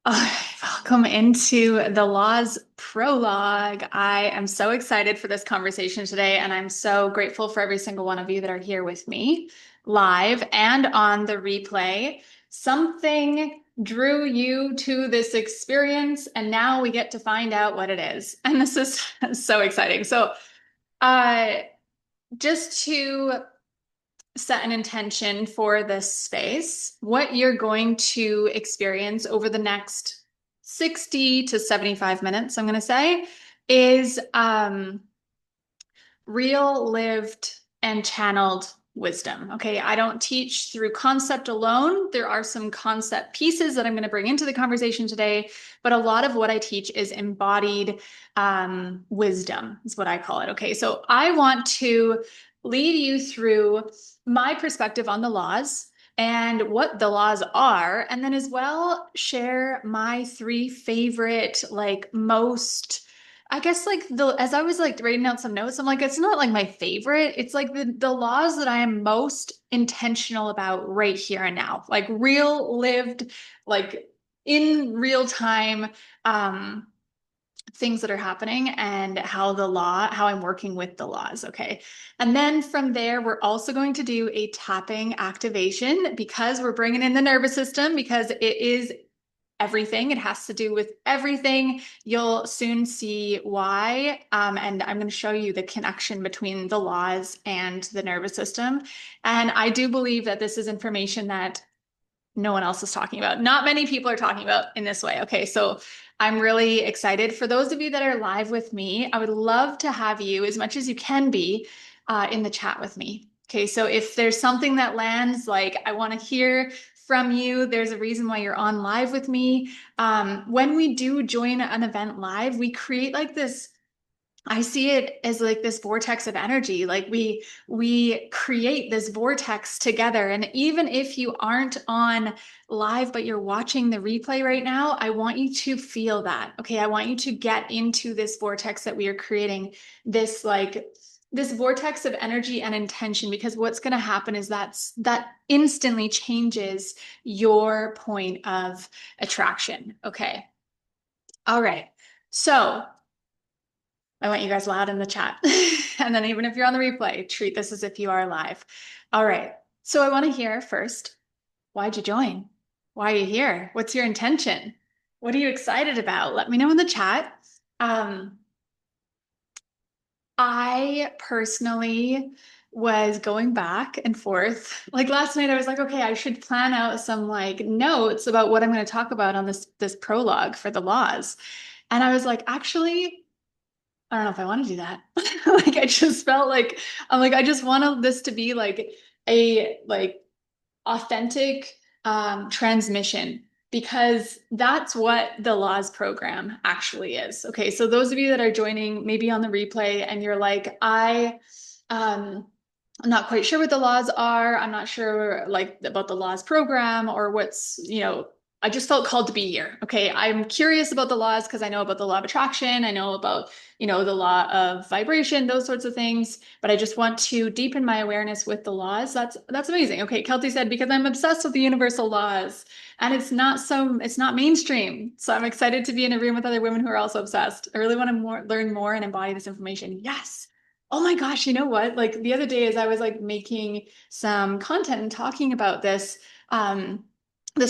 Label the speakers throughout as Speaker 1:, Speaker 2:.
Speaker 1: Welcome into the Laws Prologue. I am so excited for this conversation today, and I'm so grateful for every single one of you that are here with me, live and on the replay. Something drew you to this experience, and now we get to find out what it is. And this is so exciting. Uh, just to set an intention for this space, what you're going to experience over the next 60 to 75 minutes, I'm going to say, is real lived and channeled wisdom. Okay. I don't teach through concept alone. There are some concept pieces that I'm going to bring into the conversation today, but a lot of what I teach is embodied wisdom, is what I call it. Okay. So I want to lead you through my perspective on the laws and what the laws are, and then as well share my three favorite, like most I guess like as I was like writing out some notes, I'm like, it's not like my favorite. It's like the laws that I am most intentional about right here and now, like real lived, like in real time, um, things that are happening and how I'm working with the laws. Okay. And then from there, we're also going to do a tapping activation because we're bringing in the nervous system because it is everything. It has to do with everything. You'll soon see why. And I'm going to show you the connection between the laws and the nervous system. And I do believe that this is information that no one else is talking about. Not many people are talking about in this way. Okay, so I'm really excited. For those of you that are live with me, I would love to have you, as much as you can be, in the chat with me. Okay, so if there's something that lands, like I want to hear from you, there's a reason why you're on live with me. When we do join an event live, we create like this. I see it as like this vortex of energy. Like we create this vortex together. And even if you aren't on live, but you're watching the replay right now, I want you to feel that. Okay. I want you to get into this vortex that we are creating, this like this vortex of energy and intention, because what's going to happen is that instantly changes your point of attraction. Okay. All right. So I want you guys loud in the chat. And then even if you're on the replay, treat this as if you are live. All right. So I want to hear first, why'd you join? Why are you here? What's your intention? What are you excited about? Let me know in the chat. Um, I personally was going back and forth. Like last night, I was like, okay, I should plan out some like notes about what I'm going to talk about on this prologue for the laws. And I was like, actually, I don't know if I want to do that. Like I just felt like I'm like I just wanted this to be like a like authentic transmission because that's what the laws program actually is. Okay, so those of you that are joining maybe on the replay and you're like um I'm not quite sure what the laws are. I'm not sure like about the laws program or I just felt called to be here. Okay. I'm curious about the laws because I know about the law of attraction. I know about, the law of vibration, those sorts of things, but I just want to deepen my awareness with the laws. That's amazing. Okay. Kelty said, because I'm obsessed with the universal laws and it's not mainstream. So I'm excited to be in a room with other women who are also obsessed. I really want to learn more and embody this information. Yes. Oh my gosh, you know what? Like the other day as I was like making some content and talking about this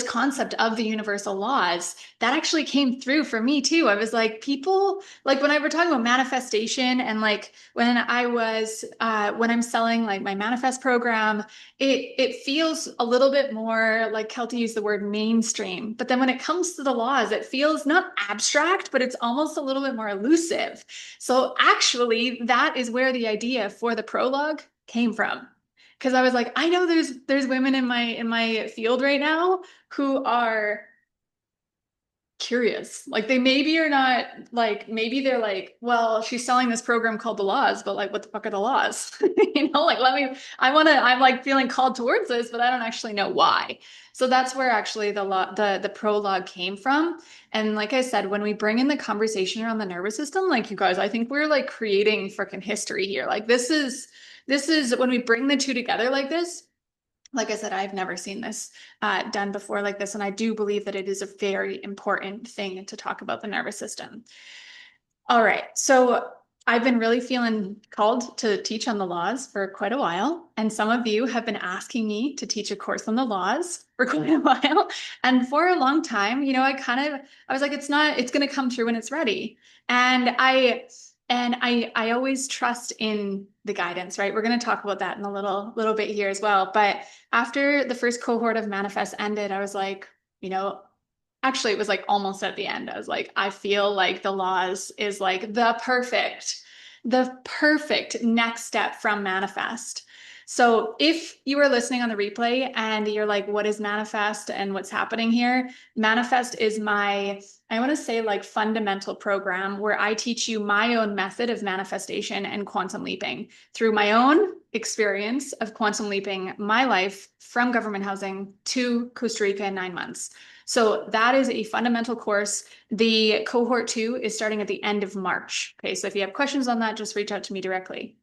Speaker 1: concept of the universal laws, that actually came through for me too. I was like, people, like when I were talking about manifestation and like when I'm selling like my manifest program, it feels a little bit more like Kelty used the word mainstream. But then when it comes to the laws, it feels not abstract, but it's almost a little bit more elusive. So actually, that is where the idea for the prologue came from. Because I was like, I know there's women in my field right now who are curious. Like they maybe are not like maybe they're like, well, she's selling this program called the laws, but like what the fuck are the laws? Like I'm like feeling called towards this, but I don't actually know why. So that's where actually the prologue came from. And like I said, when we bring in the conversation around the nervous system, like you guys, I think we're like creating freaking history here. Like this is when we bring the two together like this, Like I said, I've never seen this done before like this, and I do believe that it is a very important thing to talk about the nervous system. All right, so I've been really feeling called to teach on the laws for quite a while, and some of you have been asking me to teach a course on the laws for quite a while. And for a long time, I was like, it's going to come through when it's ready. And I always trust in the guidance, right? We're going to talk about that in a little bit here as well. But after the first cohort of Manifest ended, I was like, you know, actually, it was like almost at the end. I was like, I feel like the laws is like the perfect next step from Manifest. So if you are listening on the replay and you're like, what is Manifest and what's happening here? Manifest is I want to say like fundamental program where I teach you my own method of manifestation and quantum leaping through my own experience of quantum leaping my life from government housing to Costa Rica in 9 months. So that is a fundamental course. The cohort 2 is starting at the end of March. Okay, so if you have questions on that, just reach out to me directly.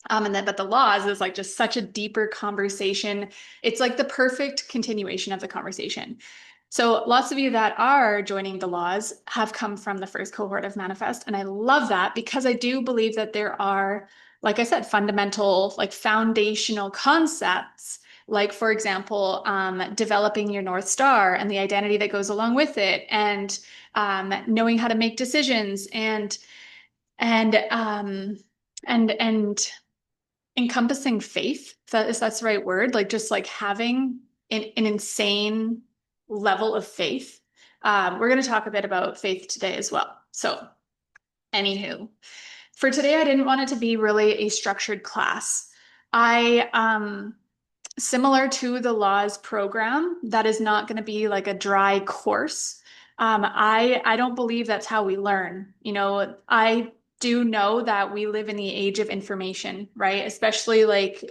Speaker 1: But the laws is like just such a deeper conversation. It's like the perfect continuation of the conversation. So lots of you that are joining the laws have come from the first cohort of Manifest. And I love that because I do believe that there are, like I said, fundamental, like foundational concepts, like for example, developing your North Star and the identity that goes along with it, and knowing how to make decisions and and encompassing faith, if that's the right word, like just like having an insane level of faith. We're going to talk a bit about faith today as well. So, anywho, for today, I didn't want it to be really a structured class. Similar to the Laws program, that is not going to be like a dry course. I don't believe that's how we learn. I do know that we live in the age of information, right? Especially like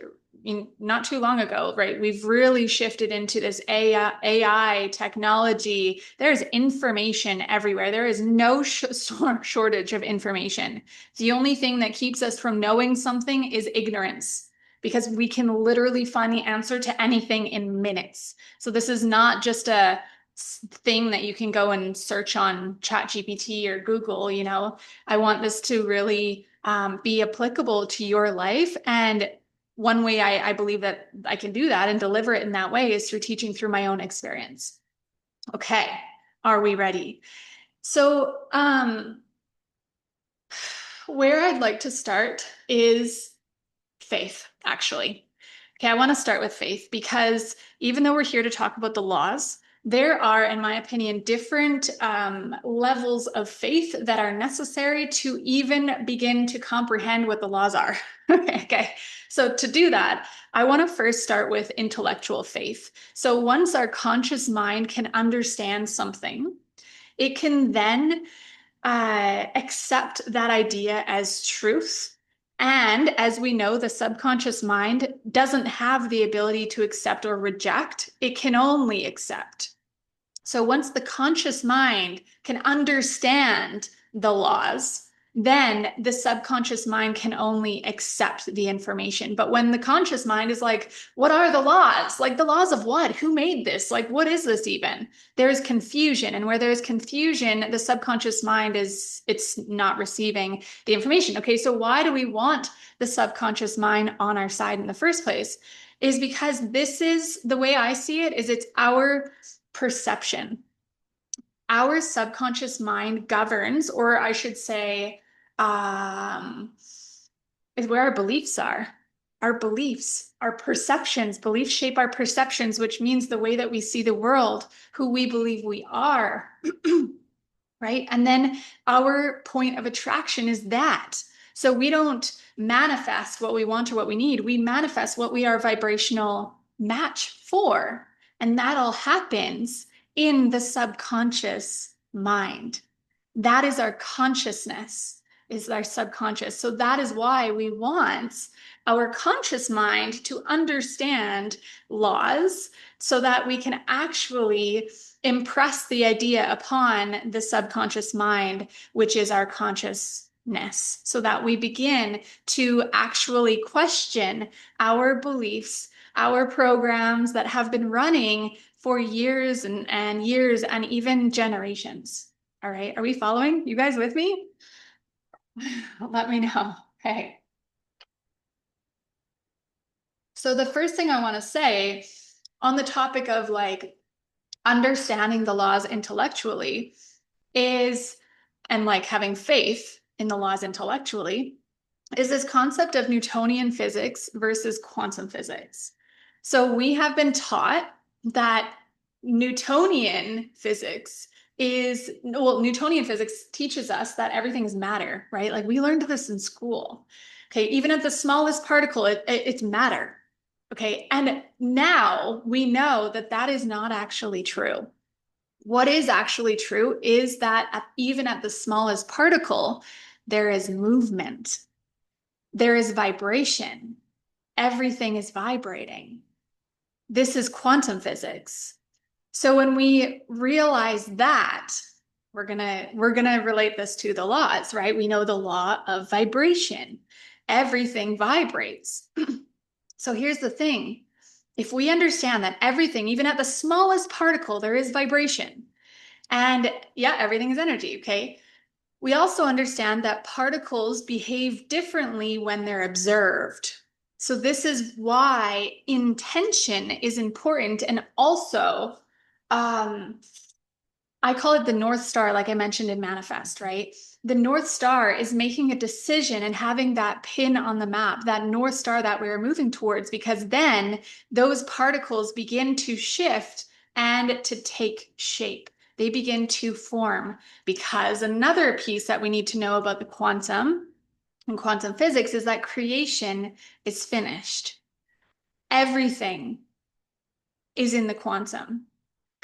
Speaker 1: not too long ago, right? We've really shifted into this AI technology. There's information everywhere. There is no shortage of information. The only thing that keeps us from knowing something is ignorance, because we can literally find the answer to anything in minutes. So this is not just a thing that you can go and search on ChatGPT or Google. I want this to really be applicable to your life. And one way I believe that I can do that and deliver it in that way is through teaching through my own experience. Okay, are we ready? So where I'd like to start is faith, actually. Okay, I want to start with faith because even though we're here to talk about the laws, there are, in my opinion, different levels of faith that are necessary to even begin to comprehend what the laws are. Okay, so to do that, I want to first start with intellectual faith. So once our conscious mind can understand something, it can then accept that idea as truth. And as we know, the subconscious mind doesn't have the ability to accept or reject, it can only accept. So once the conscious mind can understand the laws, then the subconscious mind can only accept the information. But when the conscious mind is like, what are the laws? Like, the laws of what? Who made this? Like, what is this even? There's confusion. And where there's confusion, the subconscious mind it's not receiving the information. Okay, so why do we want the subconscious mind on our side in the first place? Is because this is the way I see it, is it's our perception. Our subconscious mind governs, or I should say, is where our beliefs are. Our beliefs, our perceptions, beliefs shape our perceptions, which means the way that we see the world, who we believe we are, right? And then our point of attraction is that. So we don't manifest what we want or what we need. We manifest what we are vibrational match for. And that all happens in the subconscious mind. That is our consciousness, is our subconscious. So that is why we want our conscious mind to understand laws so that we can actually impress the idea upon the subconscious mind, which is our consciousness, so that we begin to actually question our beliefs our programs that have been running for years and years and even generations. All right. Are we following? You guys with me? Let me know. Okay. So the first thing I want to say on the topic of like understanding the laws intellectually is, and like having faith in the laws intellectually, is this concept of Newtonian physics versus quantum physics. So we have been taught that Newtonian physics Newtonian physics teaches us that everything is matter, right? Like we learned this in school. Okay, even at the smallest particle, it's matter. Okay, and now we know that that is not actually true. What is actually true is that even at the smallest particle, there is movement, there is vibration. Everything is vibrating. This is quantum physics. So when we realize that, we're gonna relate this to the laws, right? We know the law of vibration. Everything vibrates. So here's the thing. If we understand that everything, even at the smallest particle, there is vibration. And yeah, everything is energy, okay? We also understand that particles behave differently when they're observed. So this is why intention is important. And also, I call it the North Star, like I mentioned in Manifest, right? The North Star is making a decision and having that pin on the map, that North Star that we're moving towards, because then those particles begin to shift and to take shape. They begin to form, because another piece that we need to know about the quantum and quantum physics is that creation is finished. Everything is in the quantum.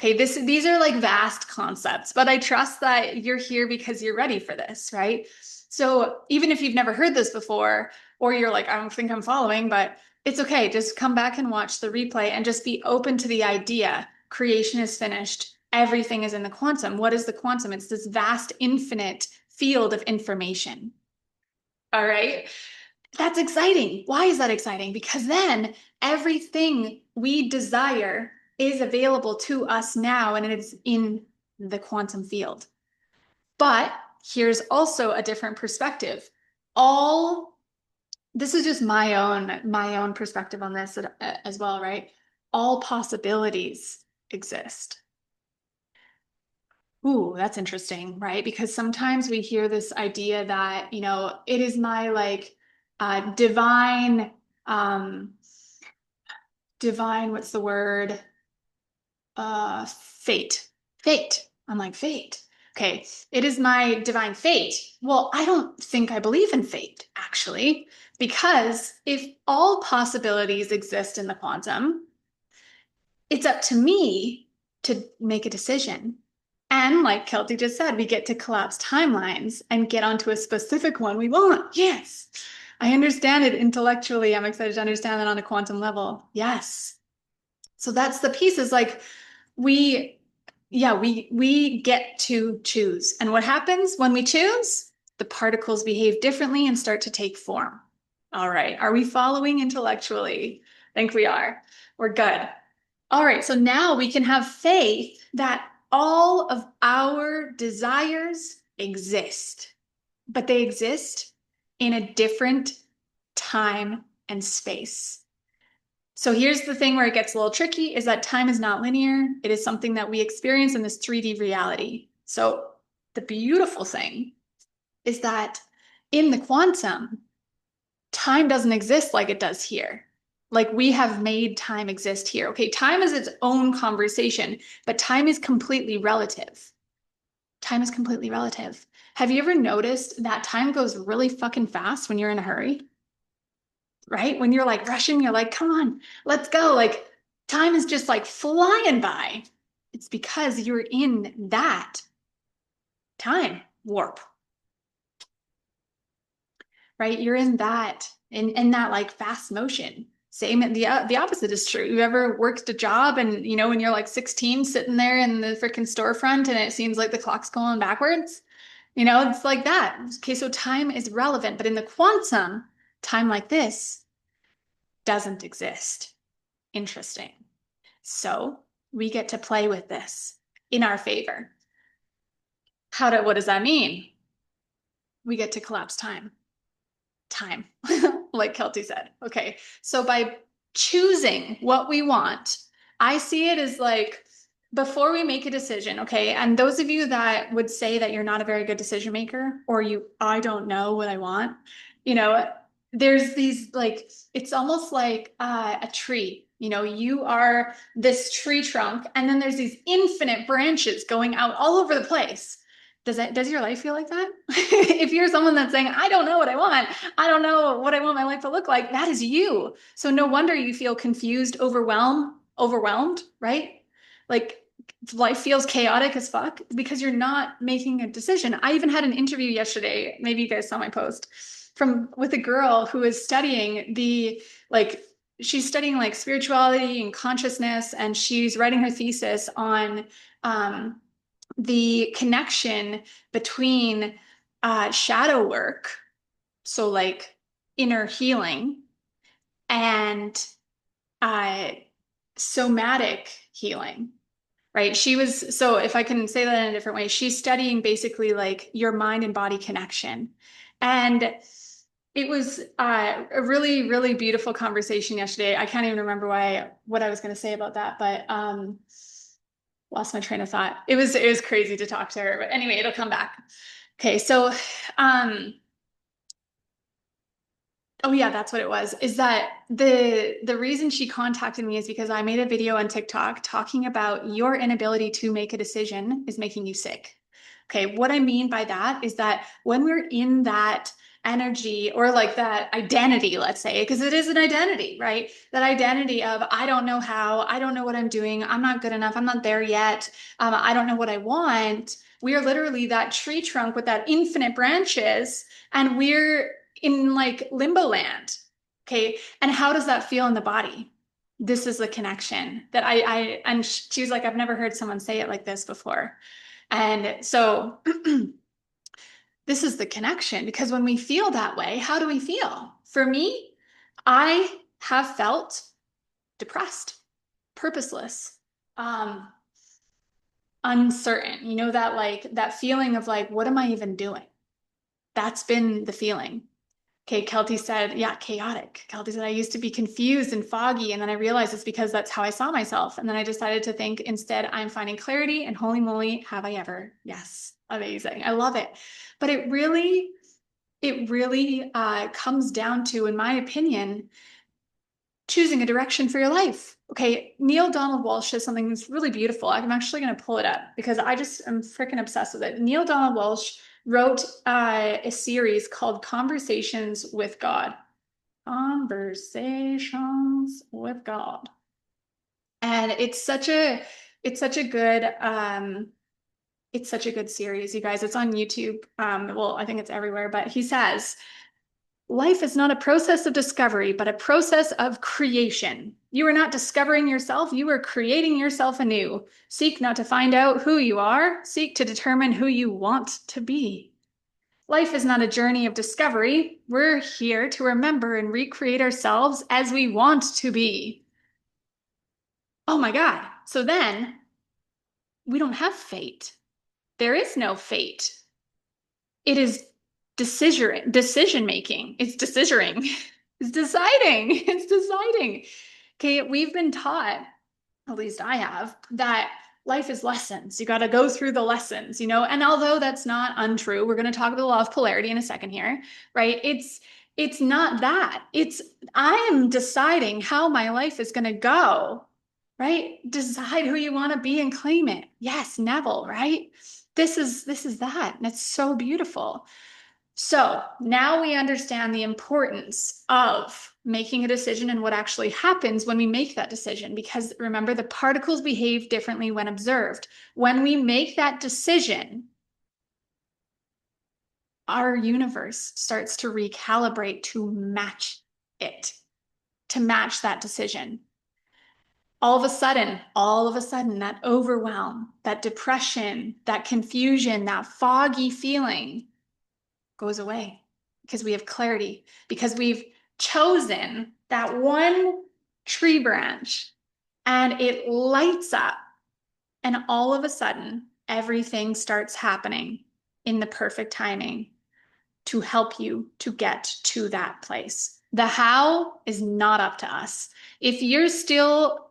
Speaker 1: Okay, these are like vast concepts, but I trust that you're here because you're ready for this, right? So even if you've never heard this before, or you're like, I don't think I'm following, but it's okay. Just come back and watch the replay and just be open to the idea. Creation is finished. Everything is in the quantum. What is the quantum? It's this vast, infinite field of information. All right. That's exciting. Why is that exciting? Because then everything we desire is available to us now, and it's in the quantum field. But here's also a different perspective. This is just my own perspective on this as well, right? All possibilities exist. Ooh, that's interesting, right? Because sometimes we hear this idea that, it is my like divine, um, divine, what's the word? Fate. Fate. I'm like, fate. Okay, it is my divine fate. Well, I don't think I believe in fate, actually, because if all possibilities exist in the quantum, it's up to me to make a decision. And like Kelty just said, we get to collapse timelines and get onto a specific one we want. Yes. I understand it intellectually. I'm excited to understand that on a quantum level. Yes. So that's the piece is like we get to choose. And what happens when we choose? The particles behave differently and start to take form. All right. Are we following intellectually? I think we are. We're good. All right, so now we can have faith that all of our desires exist, but they exist in a different time and space. So here's the thing where it gets a little tricky is that time is not linear. It is something that we experience in this 3D reality. So the beautiful thing is that in the quantum, time doesn't exist like it does here. Like we have made time exist here. Okay, time is its own conversation, but time is completely relative. Time is completely relative. Have you ever noticed that time goes really fucking fast when you're in a hurry? Right? When you're like rushing, you're like, come on, let's go. Like time is just like flying by. It's because you're in that time warp, right? You're in that like fast motion. Same, the opposite is true. You ever worked a job and when you're like 16 sitting there in the freaking storefront and it seems like the clock's going backwards? It's like that. Okay, so time is relevant, but in the quantum, time like this doesn't exist. Interesting. So we get to play with this in our favor. What does that mean? We get to collapse time. Time, like Kelty said. Okay. So by choosing what we want, I see it as like before we make a decision. Okay. And those of you that would say that you're not a very good decision maker, or I don't know what I want, there's these like, it's almost like a tree. You are this tree trunk, and then there's these infinite branches going out all over the place. Does your life feel like that? If you're someone that's saying, I don't know what I want, I don't know what I want my life to look like, that is you. So no wonder you feel confused, overwhelmed, right? Like life feels chaotic as fuck because you're not making a decision. I even had an interview yesterday, maybe you guys saw my post, with a girl who is studying she's studying like spirituality and consciousness, and she's writing her thesis on the connection between shadow work, so like inner healing, and uh, somatic healing, right? So if I can say that in a different way, she's studying basically like your mind and body connection. And it was a really, really beautiful conversation yesterday. I can't even remember what I was going to say about that, but lost my train of thought. It was crazy to talk to her, but anyway, it'll come back. Okay, so oh yeah, that's what it was. Is that the reason she contacted me is because I made a video on TikTok talking about your inability to make a decision is making you sick. Okay, what I mean by that is that when we're in that energy or like that identity, let's say, because it is an identity, right? That identity of I don't know how, I don't know what I'm doing, I'm not good enough, I'm not there yet, I don't know what I want. We are literally that tree trunk with that infinite branches, and we're in like limbo land. Okay. And how does that feel in the body? This is the connection that and she was like, I've never heard someone say it like this before. And so this is the connection, because when we feel that way, how do we feel? For me, I have felt depressed, purposeless, uncertain, that like that feeling of like, what am I even doing? That's been the feeling. Okay, Kelty said, yeah, chaotic. Kelty said, I used to be confused and foggy, and then I realized it's because that's how I saw myself. And then I decided to think instead, I'm finding clarity, and holy moly, have I ever? Yes, amazing. I love it. But it really comes down to, in my opinion, choosing a direction for your life. Okay, Neil Donald Walsch says something that's really beautiful. I'm actually going to pull it up because I just am freaking obsessed with it. Neil Donald Walsch wrote a series called Conversations with God. Conversations with God. And it's such a good it's such a good series, you guys. It's on YouTube. Well, I think it's everywhere, but he says, life is not a process of discovery, but a process of creation. You are not discovering yourself, you are creating yourself anew. Seek not to find out who you are, seek to determine who you want to be. Life is not a journey of discovery. We're here to remember and recreate ourselves as we want to be. Oh my God. So then we don't have fate. There is no fate. It is decision making. It's decisioning. It's deciding. It's deciding. Okay, we've been taught, at least I have, that life is lessons. You got to go through the lessons, and although that's not untrue, we're going to talk about the law of polarity in a second here, right? It's not that. It's I am deciding how my life is going to go, right? Decide who you want to be and claim it. Yes, Neville, right? This is that, and it's so beautiful. So now we understand the importance of making a decision and what actually happens when we make that decision. Because remember, the particles behave differently when observed. When we make that decision, our universe starts to recalibrate to match it, to match that decision. All of a sudden, that overwhelm, that depression, that confusion, that foggy feeling goes away because we have clarity, because we've chosen that one tree branch, and it lights up. And all of a sudden, everything starts happening in the perfect timing to help you to get to that place. The how is not up to us. If you're still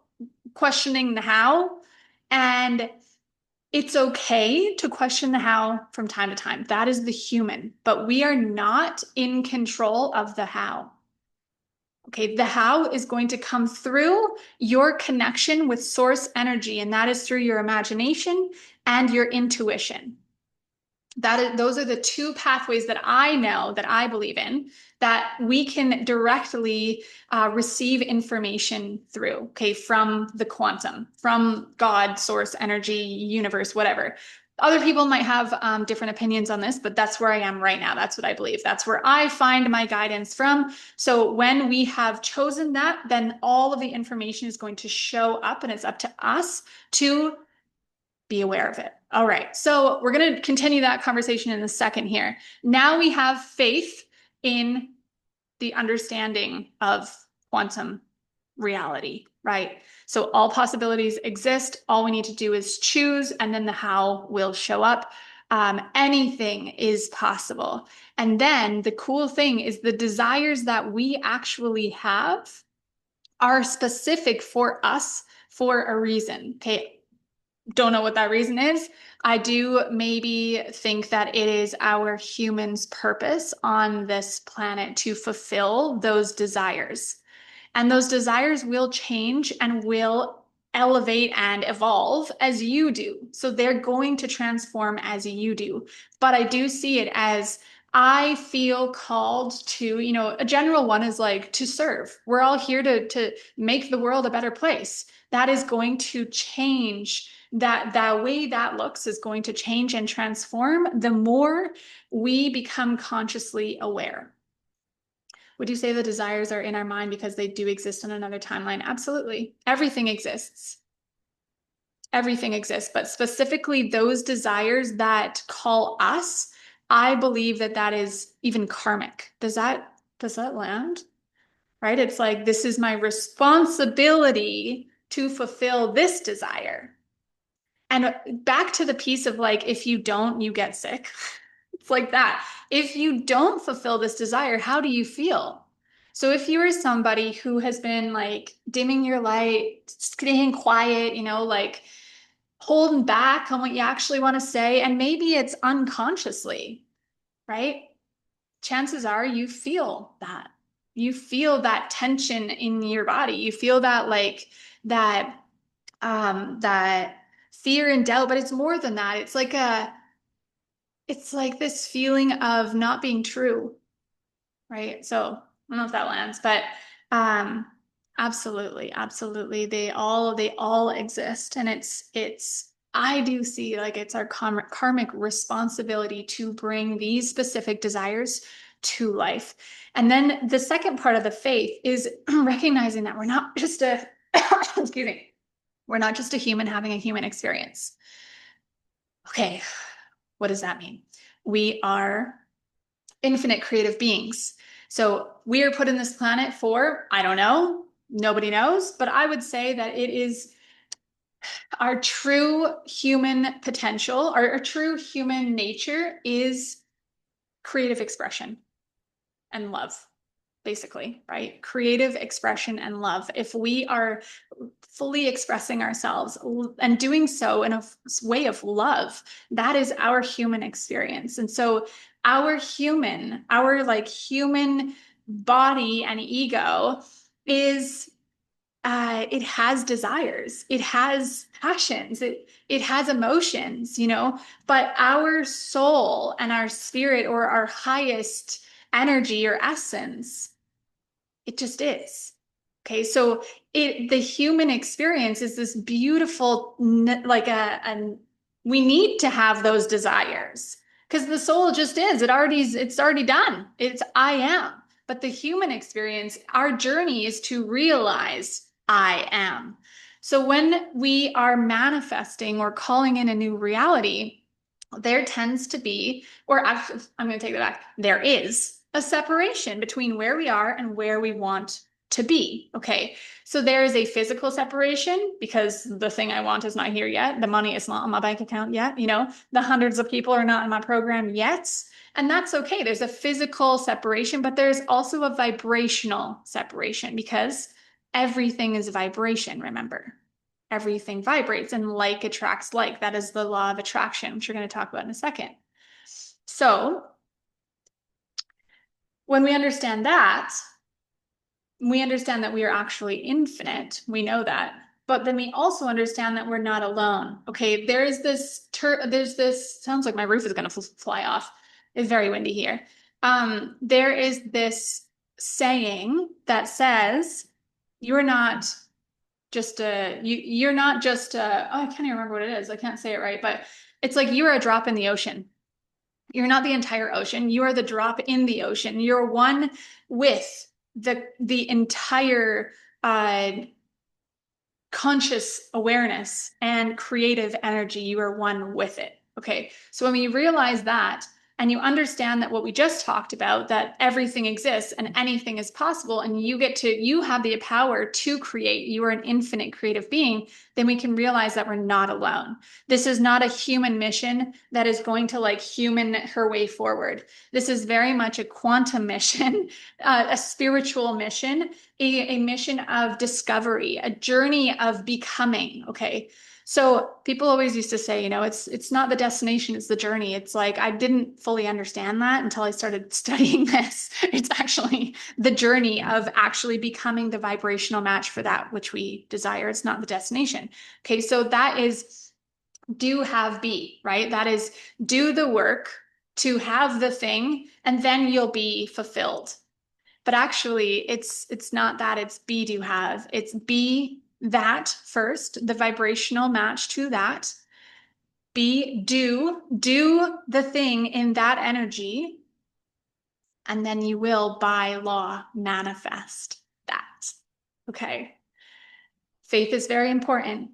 Speaker 1: questioning the how, and it's okay to question the how from time to time, that is the human, but we are not in control of the how. Okay, the how is going to come through your connection with source energy, and that is through your imagination and your intuition. Those are the two pathways that I know, that I believe in, that we can directly receive information through, okay, from the quantum, from God, source, energy, universe, whatever. Other people might have different opinions on this, but that's where I am right now. That's what I believe. That's where I find my guidance from. So when we have chosen that, then all of the information is going to show up, and it's up to us to be aware of it. All right. So we're going to continue that conversation in a second here. Now we have faith in the understanding of quantum reality, right? So all possibilities exist. All we need to do is choose, and then the how will show up. Anything is possible. And then the cool thing is the desires that we actually have are specific for us for a reason. Okay. Don't know what that reason is. I do maybe think that it is our humans' purpose on this planet to fulfill those desires. And those desires will change and will elevate and evolve as you do. So they're going to transform as you do. But I do see it as I feel called to, a general one is like to serve. We're all here to make the world a better place. That is going to change. That way that looks is going to change and transform the more we become consciously aware. Would you say the desires are in our mind because they do exist in another timeline? Absolutely. Everything exists. Everything exists, but specifically those desires that call us, I believe that that is even karmic. Does that land? Right? It's like, this is my responsibility to fulfill this desire. And back to the piece of like, if you don't, you get sick. It's like that. If you don't fulfill this desire, how do you feel? So if you are somebody who has been like dimming your light, staying quiet, like holding back on what you actually want to say, and maybe it's unconsciously, right? Chances are you feel that. You feel that tension in your body. You feel that like that fear and doubt, but it's more than that. It's like this feeling of not being true, right? So I don't know if that lands, but um, absolutely, absolutely, they all exist, and it's I do see like it's our karmic responsibility to bring these specific desires to life. And then the second part of the faith is recognizing that we're not just a excuse me, we're not just a human having a human experience. Okay, what does that mean? We are infinite creative beings. So we are put in this planet for, I don't know, nobody knows, but I would say that it is our true human potential, our true human nature is creative expression and love, basically, right? Creative expression and love. If we are fully expressing ourselves and doing so in a way of love, that is our human experience. And so our like human body and ego is it has desires, it has passions, it has emotions, but our soul and our spirit, or our highest energy or essence, it just is. Okay, so the human experience is this beautiful, like we need to have those desires because the soul just is. It's already done. It's I am. But the human experience, our journey is to realize I am. So when we are manifesting or calling in a new reality, there tends to be, or actually, I'm going to take that back. There is a separation between where we are and where we want to be. Okay. So there is a physical separation because the thing I want is not here yet. The money is not on my bank account yet. The hundreds of people are not in my program yet. And that's okay. There's a physical separation, but there's also a vibrational separation because everything is vibration, remember. Everything vibrates and like attracts like. That is the law of attraction, which we're going to talk about in a second. So when we understand that, we understand that we are actually infinite. We know that. But then we also understand that we're not alone. Okay, there's this, sounds like my roof is going to fly off. It's very windy here. There is this saying that says, you're not you're not just I can't even remember what it is. I can't say it right, but it's like you are a drop in the ocean. You're not the entire ocean. You are the drop in the ocean. You're one with the entire conscious awareness and creative energy. You are one with it. Okay. So when we realize that, and you understand that what we just talked about, that everything exists and anything is possible, and you have the power to create, you are an infinite creative being, then we can realize that we're not alone. This is not a human mission that is going to like human her way forward. This is very much a quantum mission, a spiritual mission, a mission of discovery, a journey of becoming. Okay. So people always used to say, it's not the destination, it's the journey. It's like, I didn't fully understand that until I started studying this. It's actually the journey of actually becoming the vibrational match for that which we desire. It's not the destination. Okay. So that is do, have, be, right? That is do the work to have the thing, and then you'll be fulfilled. But actually, it's not that. It's be, do, have. It's be that first, the vibrational match to that. Be, do the thing in that energy, and then you will, by law, manifest that. Okay. Faith is very important.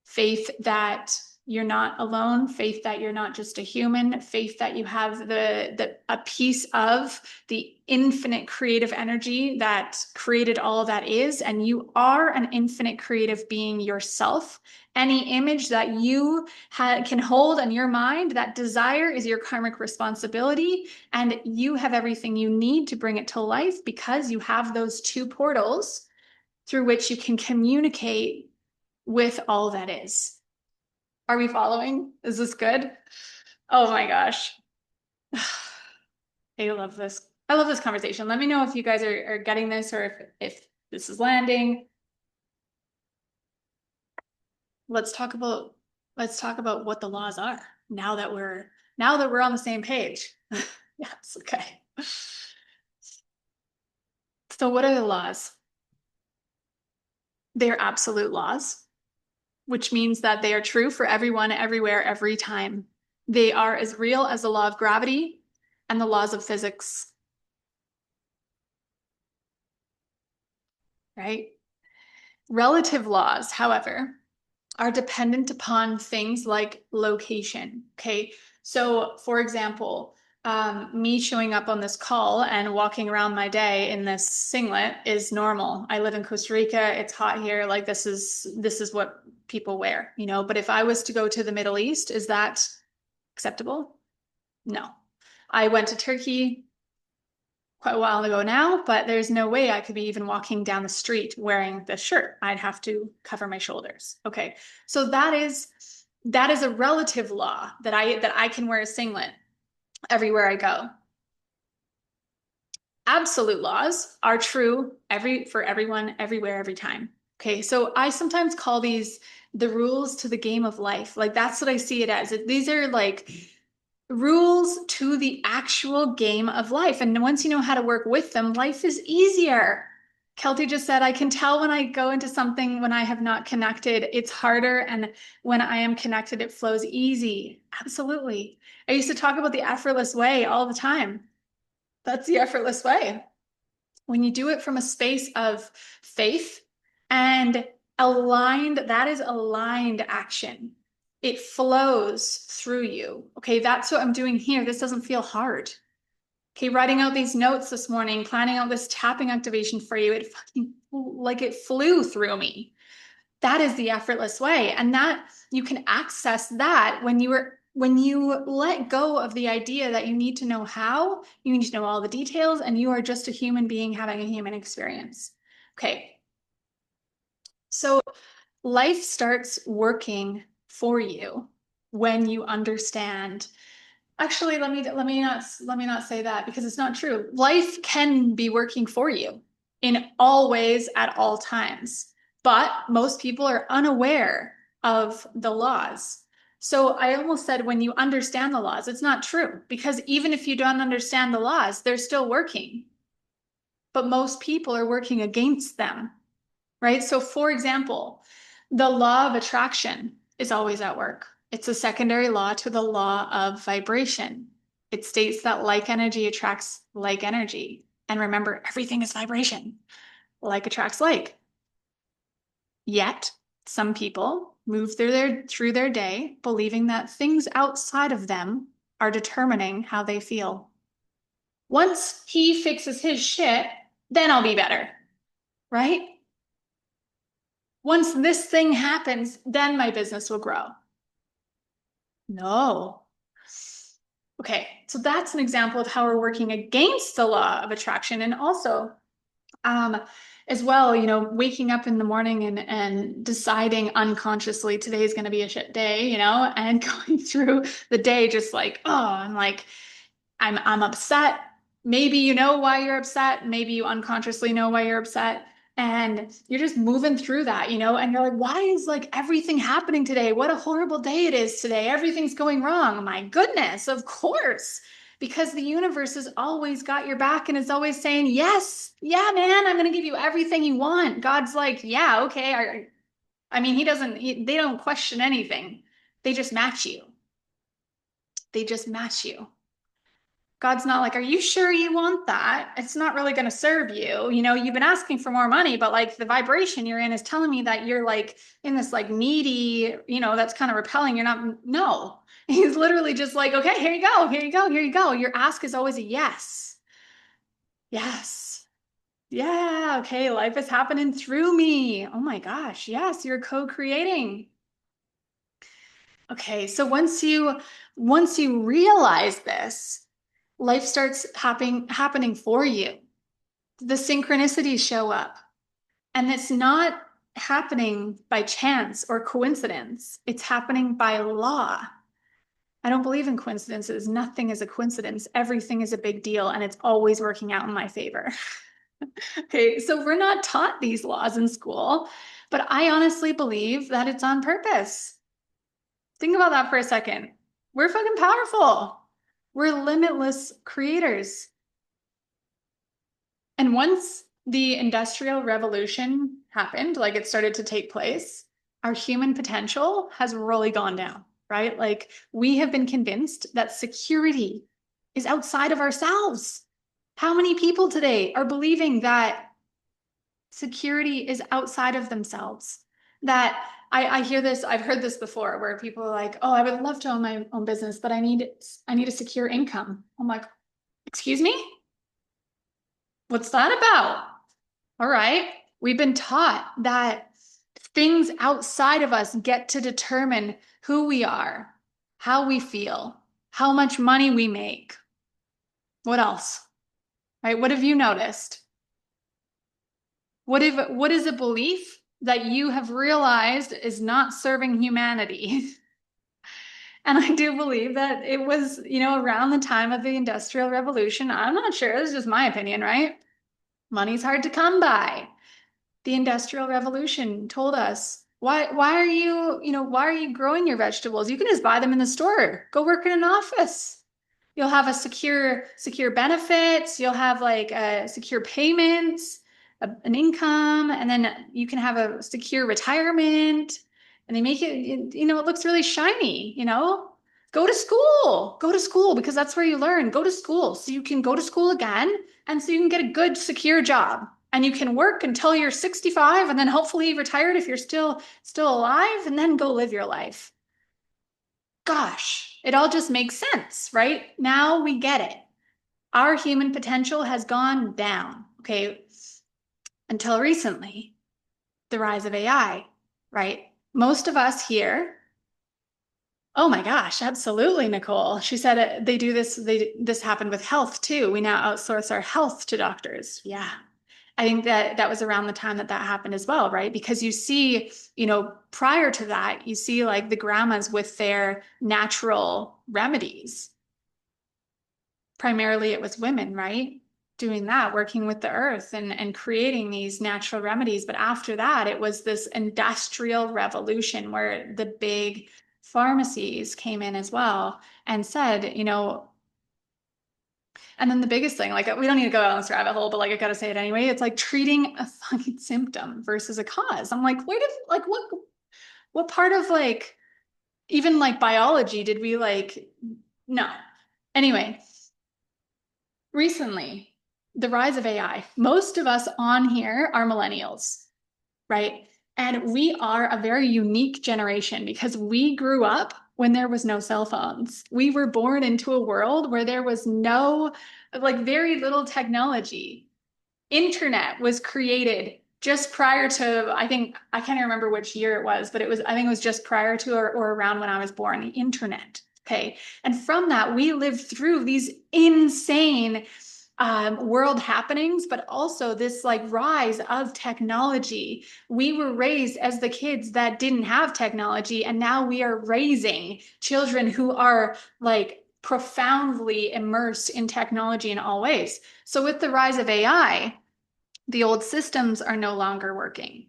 Speaker 1: Faith that you're not alone, faith that you're not just a human, faith that you have a piece of the infinite creative energy that created all that is, and you are an infinite creative being yourself. Any image that you can hold in your mind, that desire is your karmic responsibility, and you have everything you need to bring it to life because you have those two portals through which you can communicate with all that is. Are we following? Is this good? Oh my gosh. I love this. I love this conversation. Let me know if you guys are getting this or if this is landing. Let's talk about what the laws are now that we're on the same page. Yes, okay. So what are the laws? They're absolute laws, which means that they are true for everyone, everywhere, every time. They are as real as the law of gravity and the laws of physics. Right? Relative laws, however, are dependent upon things like location. Okay. So, for example, me showing up on this call and walking around my day in this singlet is normal. I live in Costa Rica. It's hot here. Like this is what people wear, But if I was to go to the Middle East, is that acceptable? No. I went to Turkey quite a while ago now, but there's no way I could be even walking down the street wearing this shirt. I'd have to cover my shoulders. Okay. So that is a relative law that I can wear a singlet everywhere I go. Absolute laws are true for everyone, everywhere, every time. Okay. So I sometimes call these the rules to the game of life. Like that's what I see it as. These are like rules to the actual game of life. And once you know how to work with them, life is easier. Kelty just said, I can tell when I go into something when I have not connected, it's harder. And when I am connected, it flows easy. Absolutely. I used to talk about the effortless way all the time. That's the effortless way. When you do it from a space of faith and aligned, that is aligned action. It flows through you. Okay, that's what I'm doing here. This doesn't feel hard. Okay, writing out these notes this morning, planning out this tapping activation for you, it fucking like it flew through me. That is the effortless way. And that you can access that when you let go of the idea that you need to know how, you need to know all the details, and you are just a human being having a human experience. Okay. So life starts working for you when you understand. Actually, let me not say that because it's not true. Life can be working for you in all ways at all times, but most people are unaware of the laws. So I almost said when you understand the laws, it's not true because even if you don't understand the laws, they're still working. But most people are working against them, right? So for example, the law of attraction is always at work. It's a secondary law to the law of vibration. It states that like energy attracts like energy. And remember, everything is vibration. Like attracts like. Yet, some people move through their day believing that things outside of them are determining how they feel. Once he fixes his shit, then I'll be better, right? Once this thing happens, then my business will grow. No. Okay, so that's an example of how we're working against the law of attraction. And also, um, as well, waking up in the morning and deciding unconsciously today's going to be a shit day, and going through the day just like, oh, I'm upset. Maybe you know why you're upset. Maybe you unconsciously know why you're upset. And you're just moving through that, and you're like, why is like everything happening today? What a horrible day it is today. Everything's going wrong. My goodness, of course. Because the universe has always got your back and is always saying, yes, yeah, man, I'm going to give you everything you want. God's like, yeah, okay. I mean, they don't question anything. They just match you. They just match you. God's not like, are you sure you want that? It's not really going to serve you. You've been asking for more money, but like the vibration you're in is telling me that you're like in this like needy, that's kind of repelling. You're not, no. He's literally just like, okay, here you go, here you go, here you go. Your ask is always a yes. Yes. Yeah. Okay. Life is happening through me. Oh my gosh. Yes. You're co-creating. Okay. So once you realize this, life starts happening for you. The synchronicities show up. And it's not happening by chance or coincidence. It's happening by law. I don't believe in coincidences. Nothing is a coincidence. Everything is a big deal, and it's always working out in my favor. Okay, so we're not taught these laws in school, but I honestly believe that it's on purpose. Think about that for a second. We're fucking powerful. We're limitless creators. And once the Industrial Revolution happened, like it started to take place, our human potential has really gone down, right? Like we have been convinced that security is outside of ourselves. How many people today are believing that security is outside of themselves? That I hear this, I've heard this before where people are like, oh, I would love to own my own business, but I need a secure income. I'm like, excuse me? What's that about? All right. We've been taught that things outside of us get to determine who we are, how we feel, how much money we make. What else? Right? What have you noticed? What is a belief that you have realized is not serving humanity? And I do believe that it was, around the time of the Industrial Revolution. I'm not sure. This is just my opinion, right? Money's hard to come by. The Industrial Revolution told us, why are you growing your vegetables? You can just buy them in the store. Go work in an office. You'll have a secure benefits. You'll have like secure payments, an income, and then you can have a secure retirement. And they make it, it looks really shiny. Go to school because that's where you learn. Go to school so you can go to school again and so you can get a good, secure job. And you can work until you're 65 and then hopefully retired if you're still alive and then go live your life. Gosh, it all just makes sense, right? Now we get it. Our human potential has gone down, okay, until recently, the rise of AI, right? Most of us here, oh my gosh, absolutely, Nicole. She said they do this, this happened with health too. We now outsource our health to doctors. Yeah. I think that that was around the time that that happened as well, right? Because you see, prior to that, you see like the grandmas with their natural remedies. Primarily it was women, right? Doing that, working with the earth and creating these natural remedies. But after that, it was this industrial revolution where the big pharmacies came in as well and said, and then the biggest thing, like we don't need to go down this rabbit hole, but like I gotta say it anyway, it's like treating a fucking symptom versus a cause. I'm like, wait, like what part of like even like biology did we like no. Anyway, recently, the rise of AI. Most of us on here are millennials, right? And we are a very unique generation because we grew up when there was no cell phones. We were born into a world where there was no, like, very little technology. Internet was created just prior to, I think, I can't remember which year it was, but I think it was just prior to or around when I was born, the internet. Okay. And from that, we lived through these insane world happenings, but also this like rise of technology. We were raised as the kids that didn't have technology, and now we are raising children who are like profoundly immersed in technology in all ways. So with the rise of AI, the old systems are no longer working,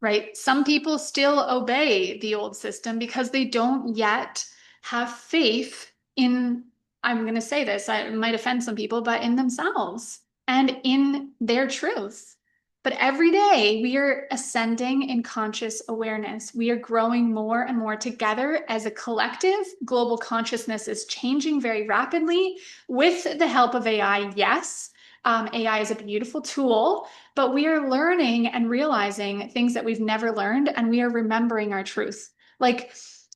Speaker 1: right? Some people still obey the old system because they don't yet have faith in, I'm going to say this, I might offend some people, but in themselves and in their truth. But every day we are ascending in conscious awareness. We are growing more and more together as a collective. Global consciousness is changing very rapidly with the help of AI. Yes, AI is a beautiful tool, but we are learning and realizing things that we've never learned, and we are remembering our truth. Like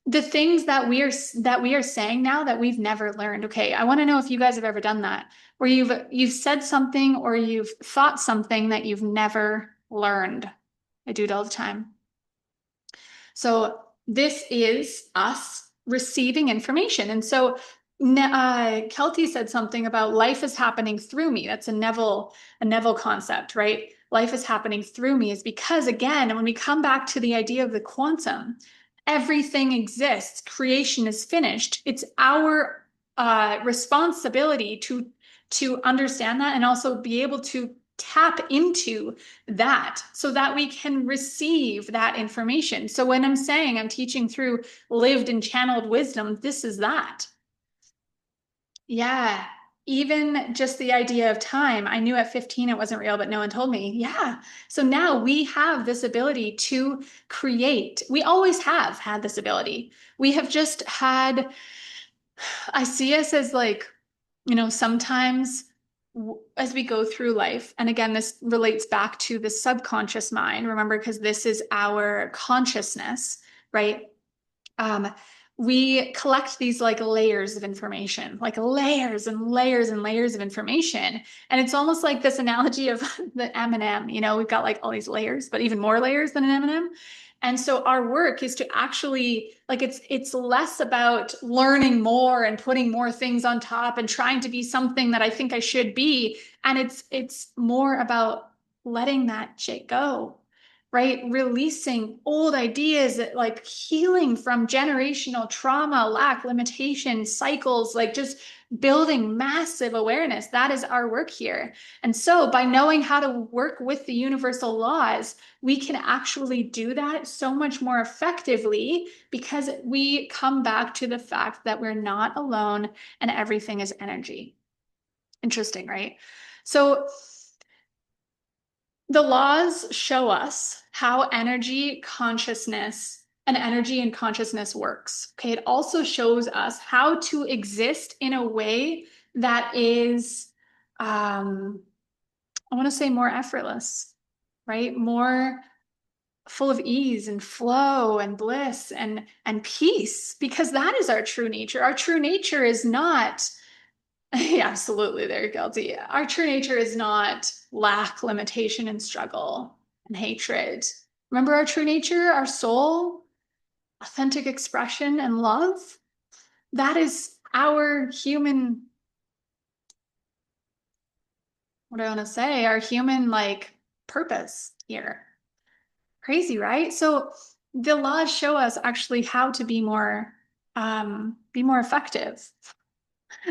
Speaker 1: the things that we are saying now that we've never learned. Okay, I want to know if you guys have ever done that, where you've said something or you've thought something that you've never learned. I do it all the time. So this is us receiving information. And so Kelty said something about life is happening through me. That's a Neville concept, right? Life is happening through me is because, again, when we come back to the idea of the quantum, everything exists. Creation is finished. It's our responsibility to understand that and also be able to tap into that so that we can receive that information. So when I'm saying I'm teaching through lived and channeled wisdom, this is that. Yeah. Even just the idea of time, I knew at 15 it wasn't real, but no one told me. Yeah. So now we have this ability to create. We always have had this ability. We have just had, I see us as like, sometimes as we go through life, and again, this relates back to the subconscious mind, remember, because this is our consciousness, right? Um, we collect these like layers of information, like layers and layers and layers of information. And it's almost like this analogy of the M&M, we've got like all these layers, but even more layers than an M&M. And so our work is to actually like it's less about learning more and putting more things on top and trying to be something that I think I should be. And it's more about letting that shit go, right? Releasing old ideas, like healing from generational trauma, lack, limitation, cycles, like just building massive awareness. That is our work here. And so by knowing how to work with the universal laws, we can actually do that so much more effectively because we come back to the fact that we're not alone and everything is energy. Interesting, right? So the laws show us how energy, consciousness, and energy and consciousness works. Okay. It also shows us how to exist in a way that is, I want to say more effortless, right? More full of ease and flow and bliss and peace, because that is our true nature. Our true nature is not Yeah, absolutely, they're guilty. Our true nature is not lack, limitation, and struggle and hatred. Remember our true nature, our soul, authentic expression, and love? That is our human, what do I want to say? Our human like purpose here. Crazy, right? So the laws show us actually how to be more effective.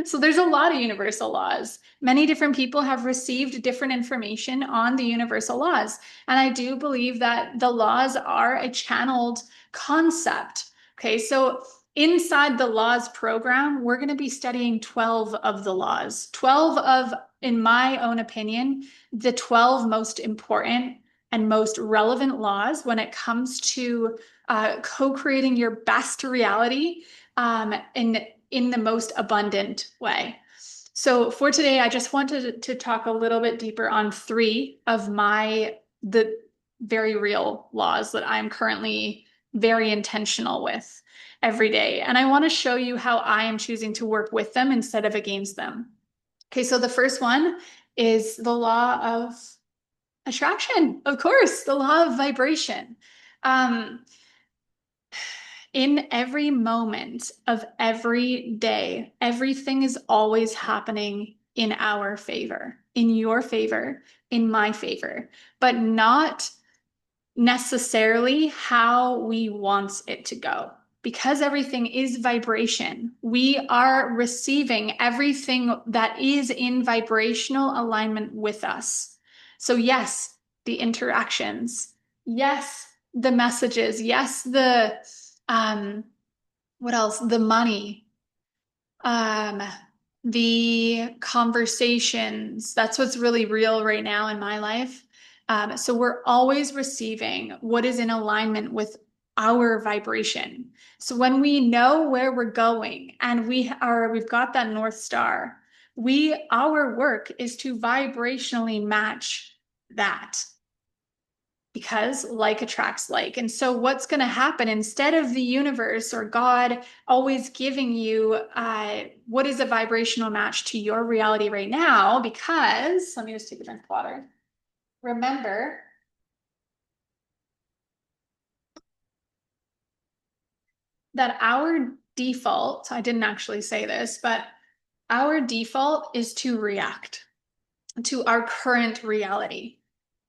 Speaker 1: So there's a lot of universal laws. Many different people have received different information on the universal laws. And I do believe that the laws are a channeled concept. Okay, so inside the laws program, we're going to be studying 12 of the laws. 12 of, in my own opinion, the 12 most important and most relevant laws when it comes to co-creating your best reality in the most abundant way. So for today, I just wanted to talk a little bit deeper on three of the very real laws that I'm currently very intentional with every day. And I want to show you how I am choosing to work with them instead of against them. Okay, so the first one is the law of attraction, of course, the law of vibration. Um, in every moment of every day, everything is always happening in our favor, in your favor, in my favor, but not necessarily how we want it to go. Because everything is vibration, we are receiving everything that is in vibrational alignment with us. So, yes, the interactions, yes, the messages, yes, um, what else? The money, um, the conversations. That's what's really real right now in my life. So we're always receiving what is in alignment with our vibration. So when we know where we're going and we've got that North Star, our work is to vibrationally match that because like attracts like. And so, what's going to happen instead of the universe or God always giving you what is a vibrational match to your reality right now? Because let me just take a drink of water. Remember that our default, I didn't actually say this, but our default is to react to our current reality.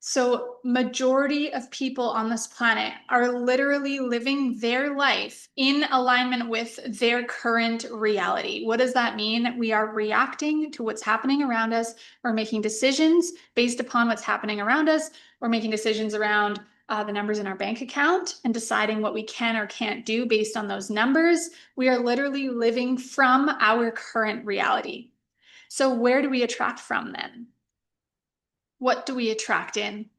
Speaker 1: So majority of people on this planet are literally living their life in alignment with their current reality. What does that mean? We are reacting to what's happening around us. We're making decisions based upon what's happening around us. We're making decisions around the numbers in our bank account and deciding what we can or can't do based on those numbers. We are literally living from our current reality. So where do we attract from then? What do we attract in?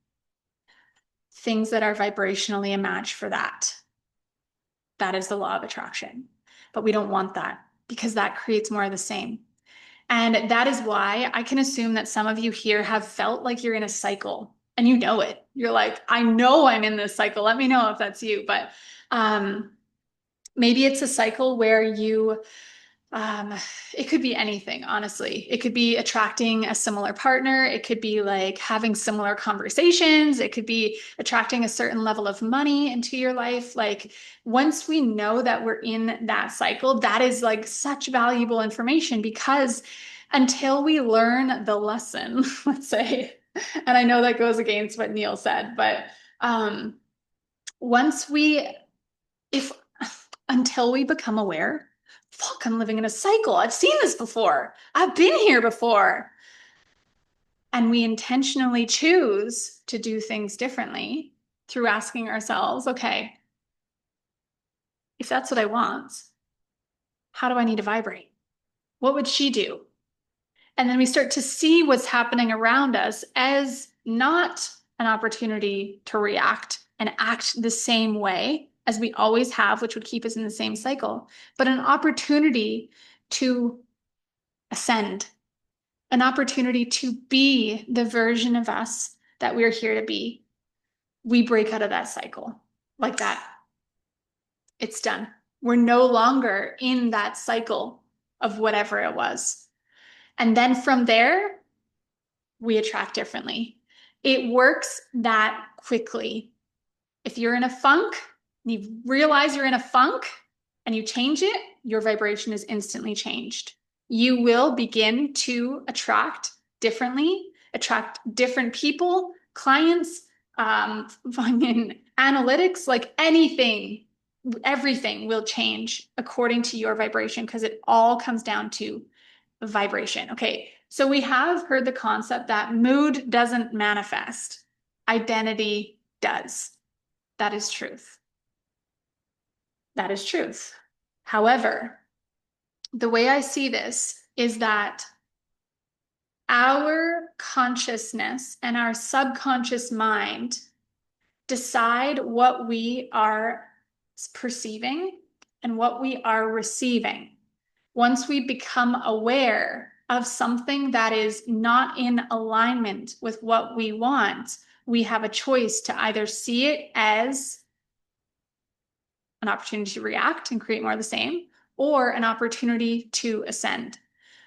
Speaker 1: Things that are vibrationally a match for that. That is the law of attraction. But we don't want that because that creates more of the same. And that is why I can assume that some of you here have felt like you're in a cycle and you know it. You're like, I know I'm in this cycle. Let me know if that's you. But maybe it's a cycle where um, it could be anything, honestly. It could be attracting a similar partner. It could be like having similar conversations. It could be attracting a certain level of money into your life. Like once we know that we're in that cycle, that is like such valuable information because until we learn the lesson, let's say, and I know that goes against what Neil said, but um, once we, if until we become aware, fuck, I'm living in a cycle. I've seen this before. I've been here before. And we intentionally choose to do things differently through asking ourselves, okay, if that's what I want, how do I need to vibrate? What would she do? And then we start to see what's happening around us as not an opportunity to react and act the same way as we always have, which would keep us in the same cycle, but an opportunity to ascend, an opportunity to be the version of us that we're here to be. We break out of that cycle like that. It's done. We're no longer in that cycle of whatever it was. And then from there, we attract differently. It works that quickly. If you're in a funk, and you realize you're in a funk and you change it, your vibration is instantly changed. You will begin to attract differently, attract different people, clients, fucking analytics, like anything, everything will change according to your vibration because it all comes down to vibration. Okay, so we have heard the concept that mood doesn't manifest, identity does. That is truth. That is truth. However, the way I see this is that our consciousness and our subconscious mind decide what we are perceiving and what we are receiving. Once we become aware of something that is not in alignment with what we want, we have a choice to either see it as an opportunity to react and create more of the same, or an opportunity to ascend.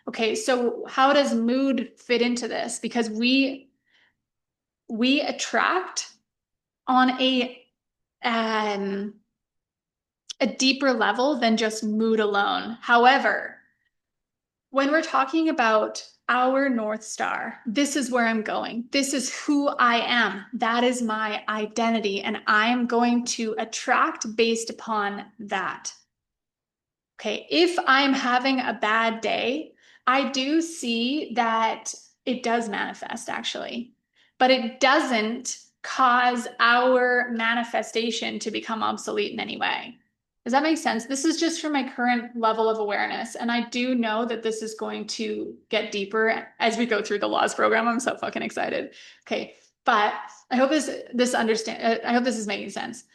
Speaker 1: Okay, so how does mood fit into this? Because we attract on a deeper level than just mood alone. However, when we're talking about our North Star, this is where I'm going. This is who I am. That is my identity. And I'm going to attract based upon that. Okay, if I'm having a bad day, I do see that it does manifest actually, but it doesn't cause our manifestation to become obsolete in any way. Does that make sense? This is just from my current level of awareness. And I do know that this is going to get deeper as we go through the Laws program. I'm so fucking excited. Okay. But I hope I hope this is making sense.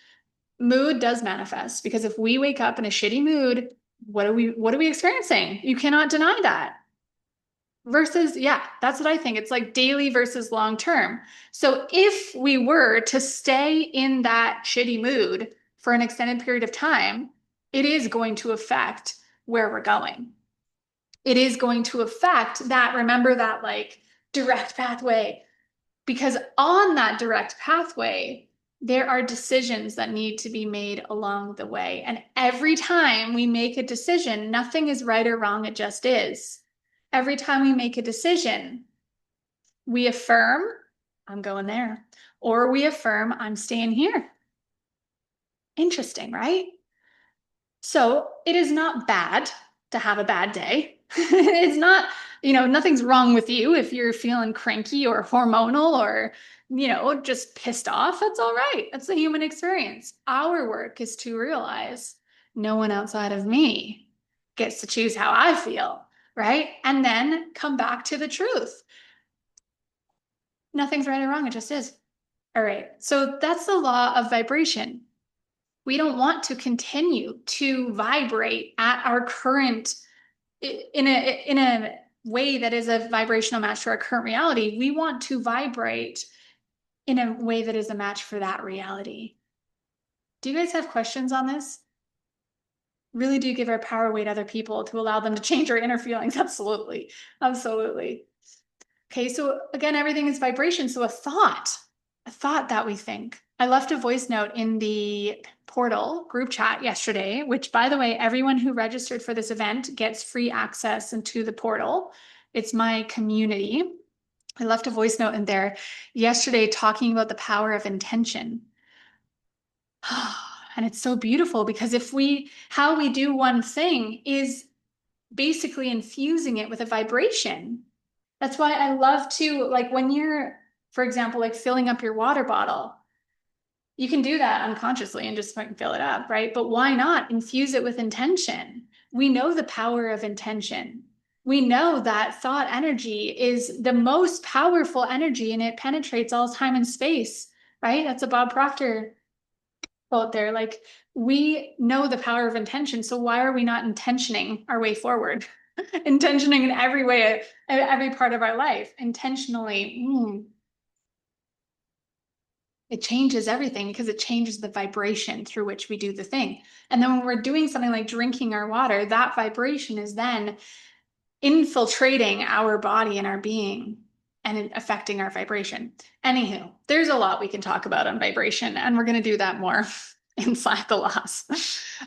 Speaker 1: Mood does manifest because if we wake up in a shitty mood, what are we experiencing? You cannot deny that. Versus, yeah, that's what I think. It's like daily versus long term. So if we were to stay in that shitty mood for an extended period of time, it is going to affect where we're going. It is going to affect that, remember that like direct pathway, because on that direct pathway, there are decisions that need to be made along the way. And every time we make a decision, nothing is right or wrong, it just is. Every time we make a decision, we affirm, I'm going there, or we affirm, I'm staying here. Interesting, right? So it is not bad to have a bad day. It's not, nothing's wrong with you if you're feeling cranky or hormonal or, just pissed off. That's all right. That's the human experience. Our work is to realize no one outside of me gets to choose how I feel, right? And then come back to the truth. Nothing's right or wrong. It just is. All right. So that's the law of vibration. We don't want to continue to vibrate at our current in a way that is a vibrational match to our current reality. We want to vibrate in a way that is a match for that reality. Do you guys have questions on this? Really do give our power away to other people to allow them to change our inner feelings. Absolutely. Absolutely. Okay, so again, everything is vibration. So a thought that we think. I left a voice note in the portal group chat yesterday, which by the way, everyone who registered for this event gets free access into the portal. It's my community. I left a voice note in there yesterday talking about the power of intention. And it's so beautiful because how we do one thing is basically infusing it with a vibration. That's why I love to, like when you're, for example, like filling up your water bottle, you can do that unconsciously and just fucking fill it up, right? But why not infuse it with intention? We know the power of intention. We know that thought energy is the most powerful energy and it penetrates all time and space, right? That's a Bob Proctor quote there. Like we know the power of intention. So why are we not intentioning our way forward? Intentioning in every way, every part of our life, intentionally. It changes everything because it changes the vibration through which we do the thing. And then when we're doing something like drinking our water, that vibration is then infiltrating our body and our being and affecting our vibration. Anywho, there's a lot we can talk about on vibration, and we're going to do that more inside the laws.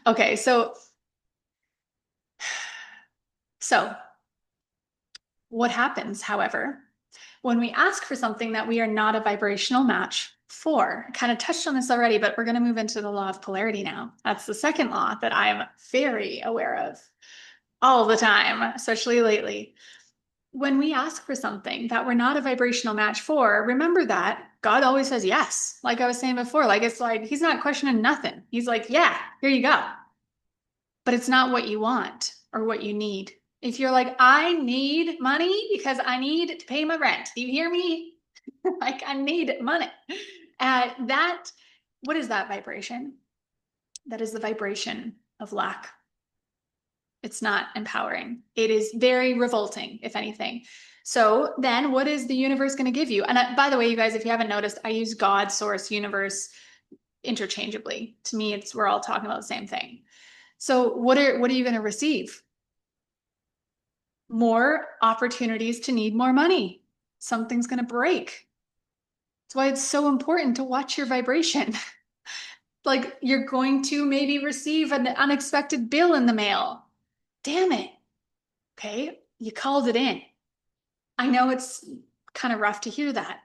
Speaker 1: Okay, so what happens, however, when we ask for something that we are not a vibrational match for? I kind of touched on this already, but we're going to move into the law of polarity now. That's the second law that I'm very aware of all the time, especially lately. When we ask for something that we're not a vibrational match for, remember that God always says yes. Like I was saying before, like it's like he's not questioning nothing. He's like, yeah, here you go. But it's not what you want or what you need. If you're like, I need money because I need to pay my rent. Do you hear me? Like I need money. What is that vibration? That is the vibration of lack. It's not empowering. It is very revolting, if anything. So then what is the universe going to give you? And by the way, you guys, if you haven't noticed, I use God, source, universe interchangeably. To me, we're all talking about the same thing. So what are you going to receive? More opportunities to need more money. Something's going to break. That's why it's so important to watch your vibration. Like you're going to maybe receive an unexpected bill in the mail. Damn it. Okay, you called it in. I know it's kind of rough to hear that,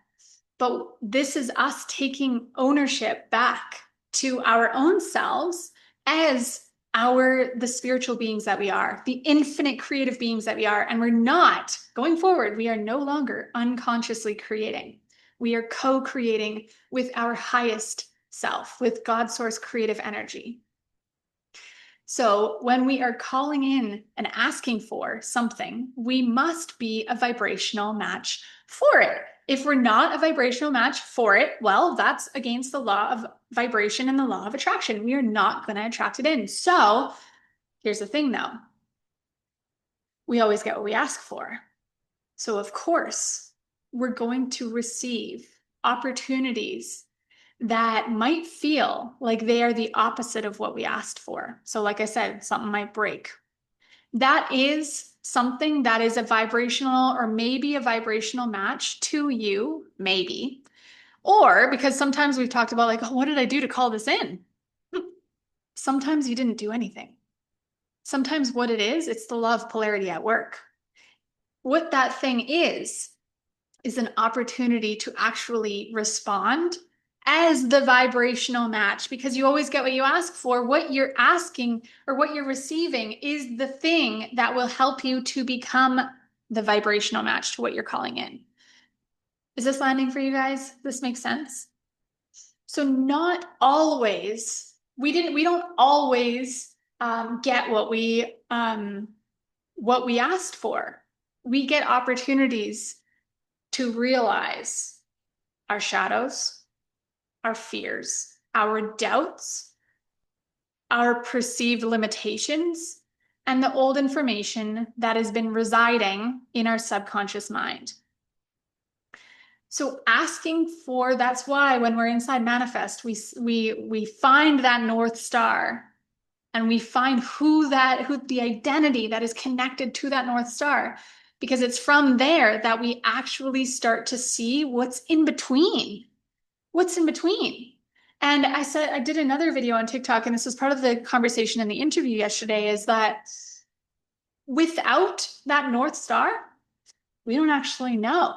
Speaker 1: but this is us taking ownership back to our own selves as the spiritual beings that we are, the infinite creative beings that we are. And we're not going forward. We are no longer unconsciously creating. We are co-creating with our highest self, with God source creative energy. So when we are calling in and asking for something, we must be a vibrational match for it. If we're not a vibrational match for it, well, that's against the law of vibration and the law of attraction. We are not going to attract it in. So here's the thing though. We always get what we ask for. So of course, we're going to receive opportunities that might feel like they are the opposite of what we asked for. So like I said, something might break. That is something that is a vibrational or maybe a vibrational match to you, maybe. Or because sometimes we've talked about like, oh, what did I do to call this in? Sometimes you didn't do anything. Sometimes what it is, it's the law of polarity at work. What that thing is an opportunity to actually respond as the vibrational match, because you always get what you ask for. What you're asking or what you're receiving is the thing that will help you to become the vibrational match to what you're calling in. Is this landing for you guys? This makes sense? So not always, we don't always get what we asked for. We get opportunities to realize our shadows, our fears, our doubts, our perceived limitations, and the old information that has been residing in our subconscious mind. So asking for, that's why when we're inside manifest, we find that North Star and we find who the identity that is connected to that North Star, because it's from there that we actually start to see what's in between. What's in between? And I did another video on TikTok, and this was part of the conversation in the interview yesterday, is that without that North Star, we don't actually know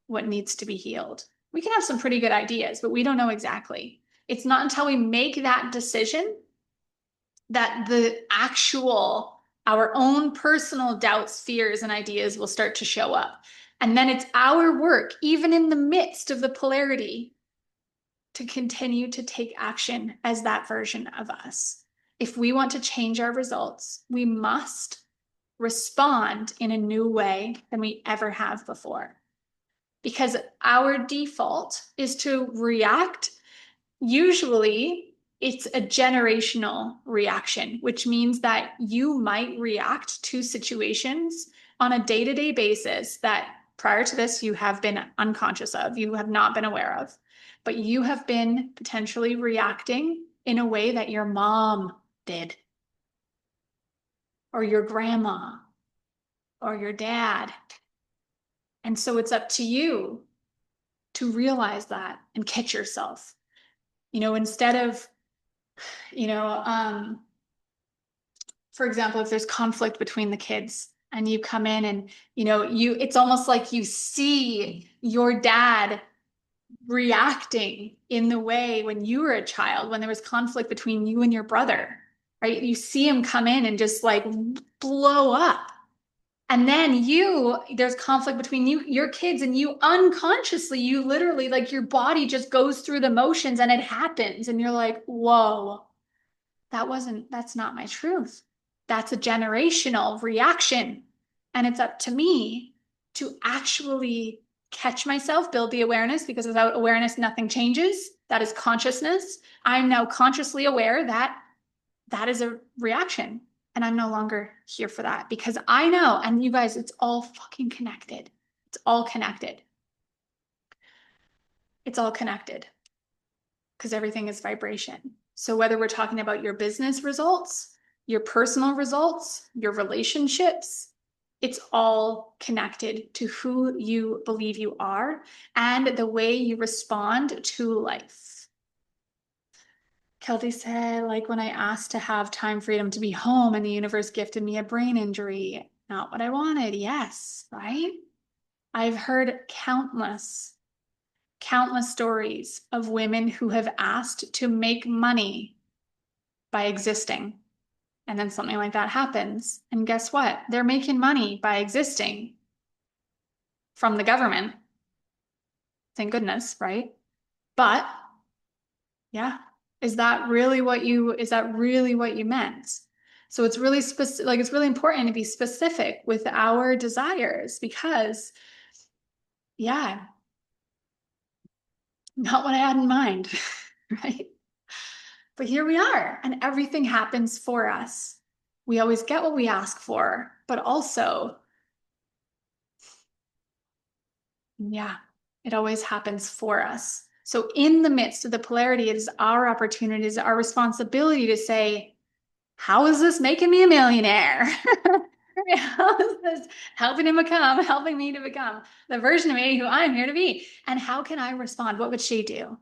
Speaker 1: what needs to be healed. We can have some pretty good ideas, but we don't know exactly. It's not until we make that decision that our own personal doubts, fears, and ideas will start to show up. And then it's our work, even in the midst of the polarity, to continue to take action as that version of us. If we want to change our results, we must respond in a new way than we ever have before. Because our default is to react. Usually, it's a generational reaction, which means that you might react to situations on a day-to-day basis that prior to this you have been unconscious of, you have not been aware of, but you have been potentially reacting in a way that your mom did, or your grandma, or your dad. And so it's up to you to realize that and catch yourself. Instead of, you know, for example, if there's conflict between the kids and you come in and, it's almost like you see your dad reacting in the way when you were a child, when there was conflict between you and your brother, right? You see him come in and just like blow up. And then there's conflict between your kids, and you unconsciously, you literally, like your body just goes through the motions and it happens. And you're like, whoa, that's not my truth. That's a generational reaction. And it's up to me to actually catch myself, build the awareness, because without awareness, nothing changes. That is consciousness. I'm now consciously aware that that is a reaction. And I'm no longer here for that, because I know, and you guys, it's all fucking connected. It's all connected. It's all connected because everything is vibration. So whether we're talking about your business results, your personal results, your relationships, it's all connected to who you believe you are and the way you respond to life. Kelty said, like when I asked to have time freedom to be home and the universe gifted me a brain injury. Not what I wanted. Yes, right? I've heard countless stories of women who have asked to make money by existing. And then something like that happens. And guess what? They're making money by existing from the government. Thank goodness, right? But yeah, is that really what you meant? So it's really specific, like it's really important to be specific with our desires, because yeah, not what I had in mind, right? But here we are, and everything happens for us. We always get what we ask for, but also, yeah, it always happens for us. So in the midst of the polarity, it is our opportunity, it is our responsibility to say, how is this making me a millionaire? How is this helping me to become the version of me who I'm here to be? And how can I respond? What would she do?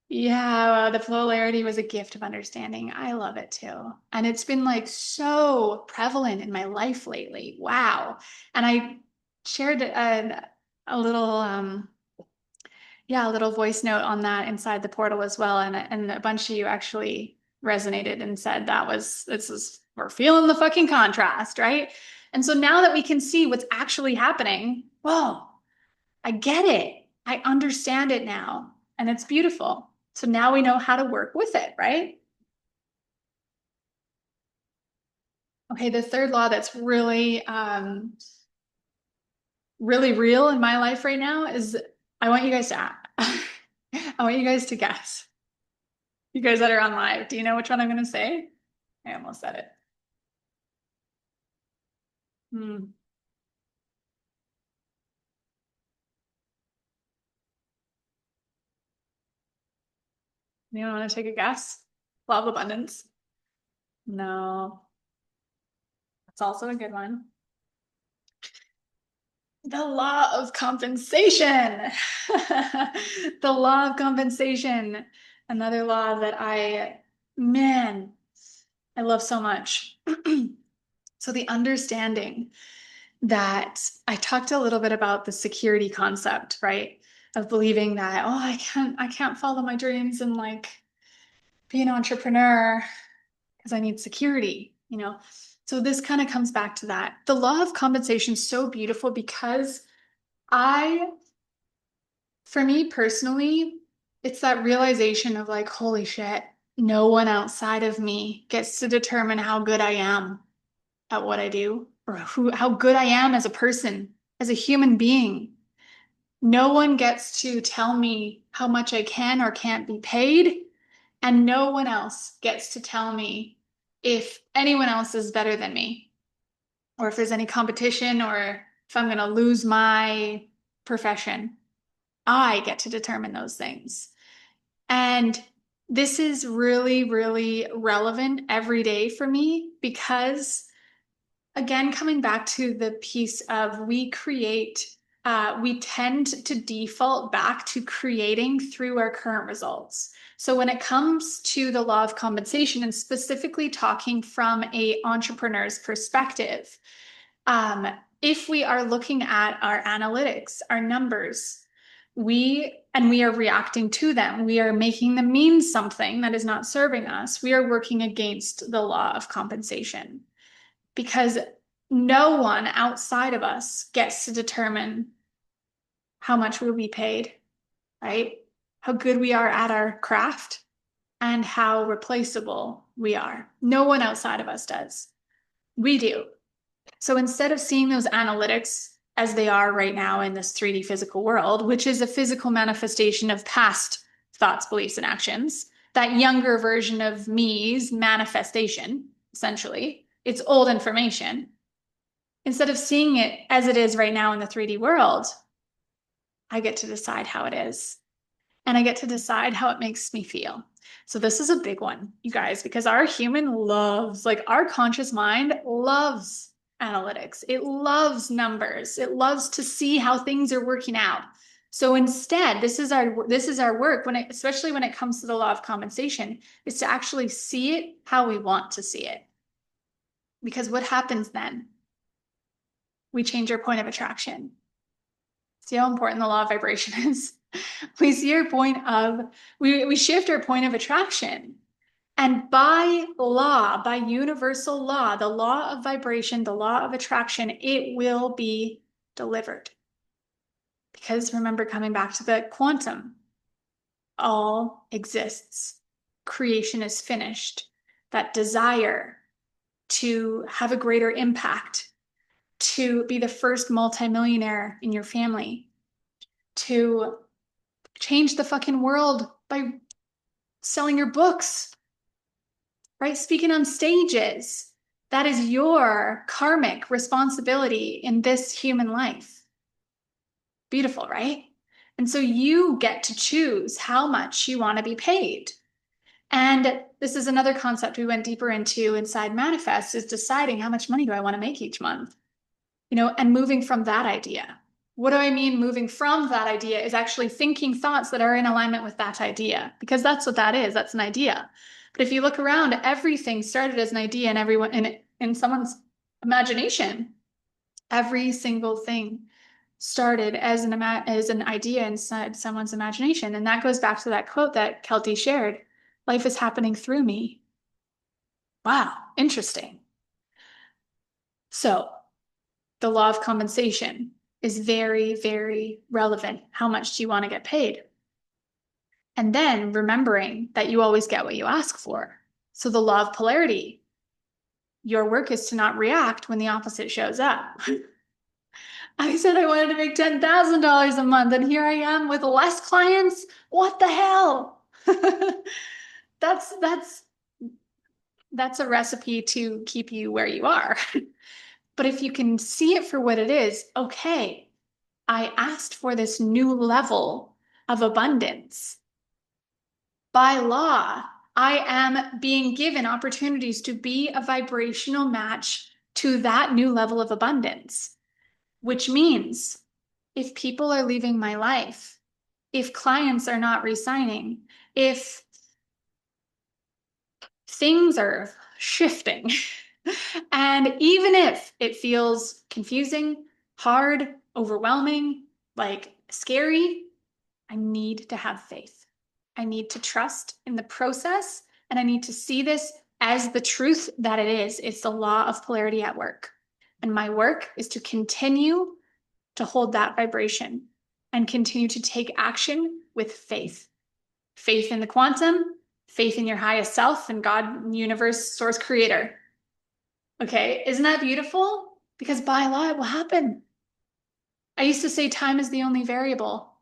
Speaker 1: Yeah, the polarity was a gift of understanding. I love it too. And it's been like so prevalent in my life lately. Wow. And I shared a little a little voice note on that inside the portal as well. And a bunch of you actually resonated and said we're feeling the fucking contrast, right? And so now that we can see what's actually happening, whoa, I get it. I understand it now. And it's beautiful. So now we know how to work with it, right? Okay, the third law that's really, really real in my life right now is I want you guys to I want you guys to guess. You guys that are on live, do you know which one I'm going to say? I almost said it. Hmm. Anyone want to take a guess? Law of abundance? No. That's also a good one. The law of compensation. The law of compensation. Another law that man, I love so much. So the understanding that I talked a little bit about the security concept, right? Of believing that, oh, I can't follow my dreams and like be an entrepreneur because I need security, you know? So this kind of comes back to that. The law of compensation is so beautiful because for me personally, it's that realization of like, holy shit, no one outside of me gets to determine how good I am at what I do, or how good I am as a person, as a human being. No one gets to tell me how much I can or can't be paid, and no one else gets to tell me if anyone else is better than me, or if there's any competition, or if I'm going to lose my profession. I get to determine those things. And this is really, really relevant every day for me because again, coming back to the piece of we tend to default back to creating through our current results. So when it comes to the law of compensation and specifically talking from a entrepreneur's perspective, if we are looking at our analytics, our numbers, we are reacting to them, we are making them mean something that is not serving us, we are working against the law of compensation because no one outside of us gets to determine how much we'll be paid, right? How good we are at our craft and how replaceable we are. No one outside of us does. We do. So instead of seeing those analytics as they are right now in this 3D physical world, which is a physical manifestation of past thoughts, beliefs, and actions, that younger version of me's manifestation, essentially, it's old information. Instead of seeing it as it is right now in the 3D world, I get to decide how it is. And I get to decide how it makes me feel. So this is a big one, you guys, because our human loves, like our conscious mind loves analytics. It loves numbers. It loves to see how things are working out. So instead, this is our work especially when it comes to the law of compensation, is to actually see it how we want to see it. Because what happens then? We change our point of attraction. See how important the law of vibration is? We shift our point of attraction. And by law, by universal law, the law of vibration, the law of attraction, it will be delivered. Because remember, coming back to the quantum, all exists. Creation is finished. That desire to have a greater impact, to be the first multimillionaire in your family, to change the fucking world by selling your books, right? Speaking on stages. That is your karmic responsibility in this human life. Beautiful, right? And so you get to choose how much you want to be paid. And this is another concept we went deeper into inside Manifest, is deciding how much money do I want to make each month, and moving from that idea. What do I mean moving from that idea is actually thinking thoughts that are in alignment with that idea, because that's what that is. That's an idea. But if you look around, everything started as an idea and everyone in someone's imagination. Every single thing started as an idea inside someone's imagination. And that goes back to that quote that Kelty shared. Life is happening through me. Wow, interesting. So the law of compensation is very, very relevant. How much do you want to get paid? And then remembering that you always get what you ask for. So the law of polarity, your work is to not react when the opposite shows up. I said I wanted to make $10,000 a month, and here I am with less clients. What the hell? that's a recipe to keep you where you are. But if you can see it for what it is, okay, I asked for this new level of abundance. By law, I am being given opportunities to be a vibrational match to that new level of abundance, which means if people are leaving my life, if clients are not resigning, if things are shifting, and even if it feels confusing, hard, overwhelming, like scary, I need to have faith. I need to trust in the process, and I need to see this as the truth that it is. It's the law of polarity at work. And my work is to continue to hold that vibration and continue to take action with faith. Faith in the quantum, faith in your highest self and God, universe, source, creator. Okay, isn't that beautiful? Because by law, it will happen. I used to say time is the only variable.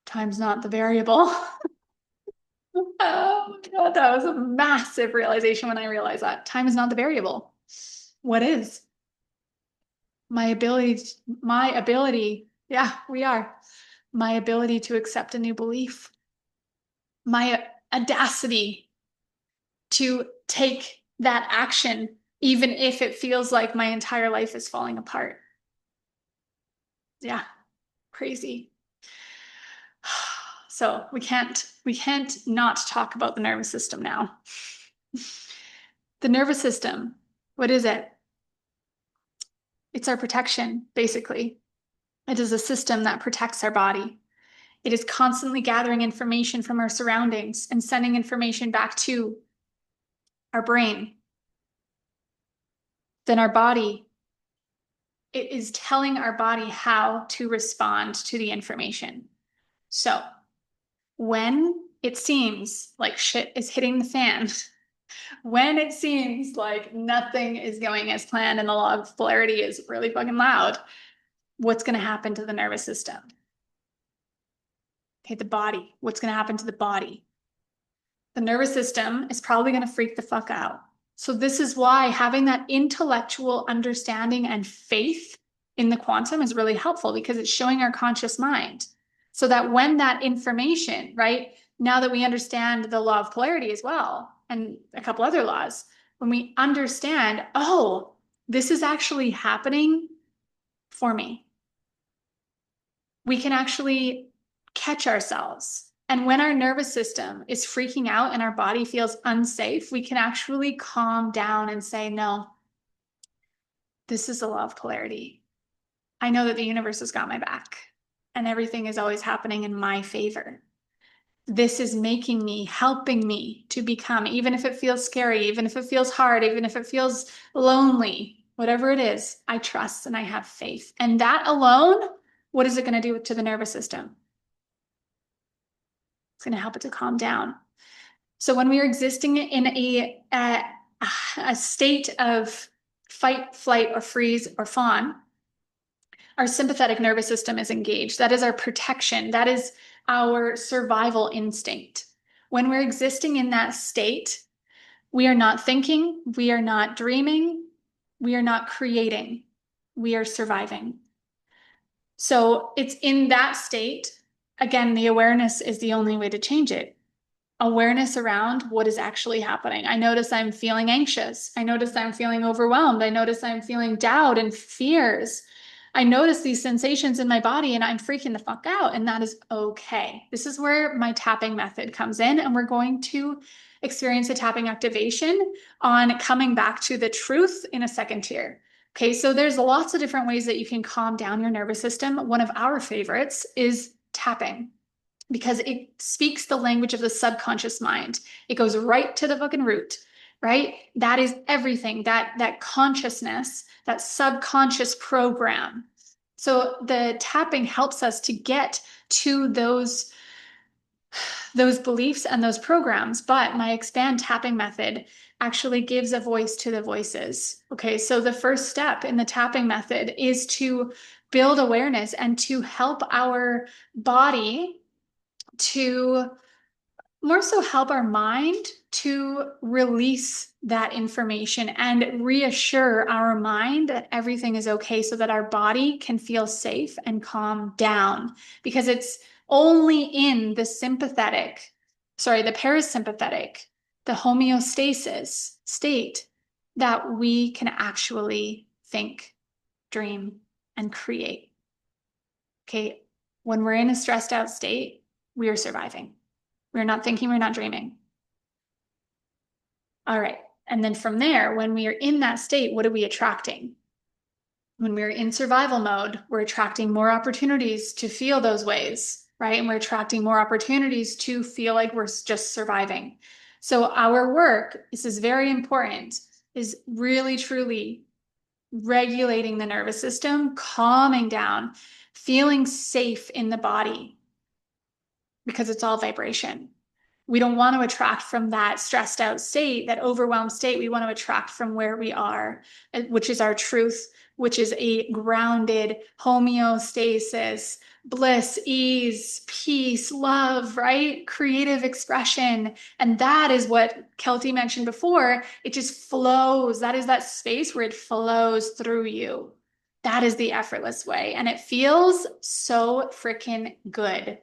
Speaker 1: Time's not the variable. Oh my God, that was a massive realization when I realized that. Time is not the variable. What is? My ability, yeah, we are. My ability to accept a new belief. My audacity to take that action even if it feels like my entire life is falling apart. Yeah, crazy. So we can't not talk about the nervous system now. The nervous system, what is it? It's our protection, basically. It is a system that protects our body. It is constantly gathering information from our surroundings and sending information back to our brain. Then our body, it is telling our body how to respond to the information. So when it seems like shit is hitting the fan, when it seems like nothing is going as planned and the law of polarity is really fucking loud, what's going to happen to the nervous system? Okay, the body. What's going to happen to the body? The nervous system is probably going to freak the fuck out. So this is why having that intellectual understanding and faith in the quantum is really helpful, because it's showing our conscious mind so that when that information, right, now that we understand the law of polarity as well, and a couple other laws, when we understand, oh, this is actually happening for me, we can actually catch ourselves. And when our nervous system is freaking out and our body feels unsafe, we can actually calm down and say, no, this is the law of polarity. I know that the universe has got my back and everything is always happening in my favor. This is making me, helping me to become, even if it feels scary, even if it feels hard, even if it feels lonely, whatever it is, I trust and I have faith. And that alone, what is it going to do to the nervous system? It's going to help it to calm down. So when we are existing in a state of fight, flight, or freeze, or fawn, our sympathetic nervous system is engaged. That is our protection. That is our survival instinct. When we're existing in that state, we are not thinking, we are not dreaming, we are not creating, we are surviving. So it's in that state, again, the awareness is the only way to change it. Awareness around what is actually happening. I notice I'm feeling anxious. I notice I'm feeling overwhelmed. I notice I'm feeling doubt and fears. I notice these sensations in my body and I'm freaking the fuck out, and that is okay. This is where my tapping method comes in, and we're going to experience a tapping activation on coming back to the truth in a second here. Okay, so there's lots of different ways that you can calm down your nervous system. One of our favorites is tapping, because it speaks the language of the subconscious mind. It goes right to the fucking root, right? That is everything, that consciousness, that subconscious program. So the tapping helps us to get to those beliefs and those programs. But my expand tapping method actually gives a voice to the voices. Okay, so the first step in the tapping method is to build awareness and to help our body to more so help our mind to release that information and reassure our mind that everything is okay, so that our body can feel safe and calm down. Because it's only in the the parasympathetic, the homeostasis state that we can actually think, dream, and create. Okay, when we're in a stressed out state, we are surviving. We're not thinking, we're not dreaming. All right. And then from there, when we are in that state, what are we attracting? When we're in survival mode, we're attracting more opportunities to feel those ways, right? And we're attracting more opportunities to feel like we're just surviving. So our work, this is very important, is really, truly regulating the nervous system, calming down, feeling safe in the body, because it's all vibration. We don't want to attract from that stressed out state, that overwhelmed state. We want to attract from where we are, which is our truth, which is a grounded homeostasis, bliss, ease, peace, love, right? Creative expression. And that is what Kelty mentioned before. It just flows. That is that space where it flows through you. That is the effortless way. And it feels so freaking good.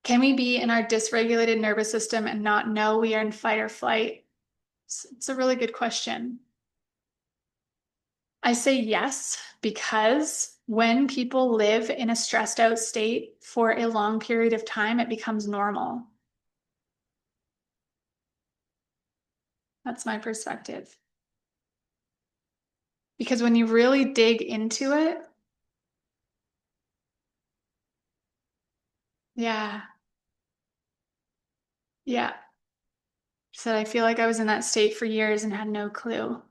Speaker 1: Can we be in our dysregulated nervous system and not know we are in fight or flight? It's a really good question. I say yes, because when people live in a stressed out state for a long period of time, it becomes normal. That's my perspective. Because when you really dig into it, yeah, yeah. So I feel like I was in that state for years and had no clue.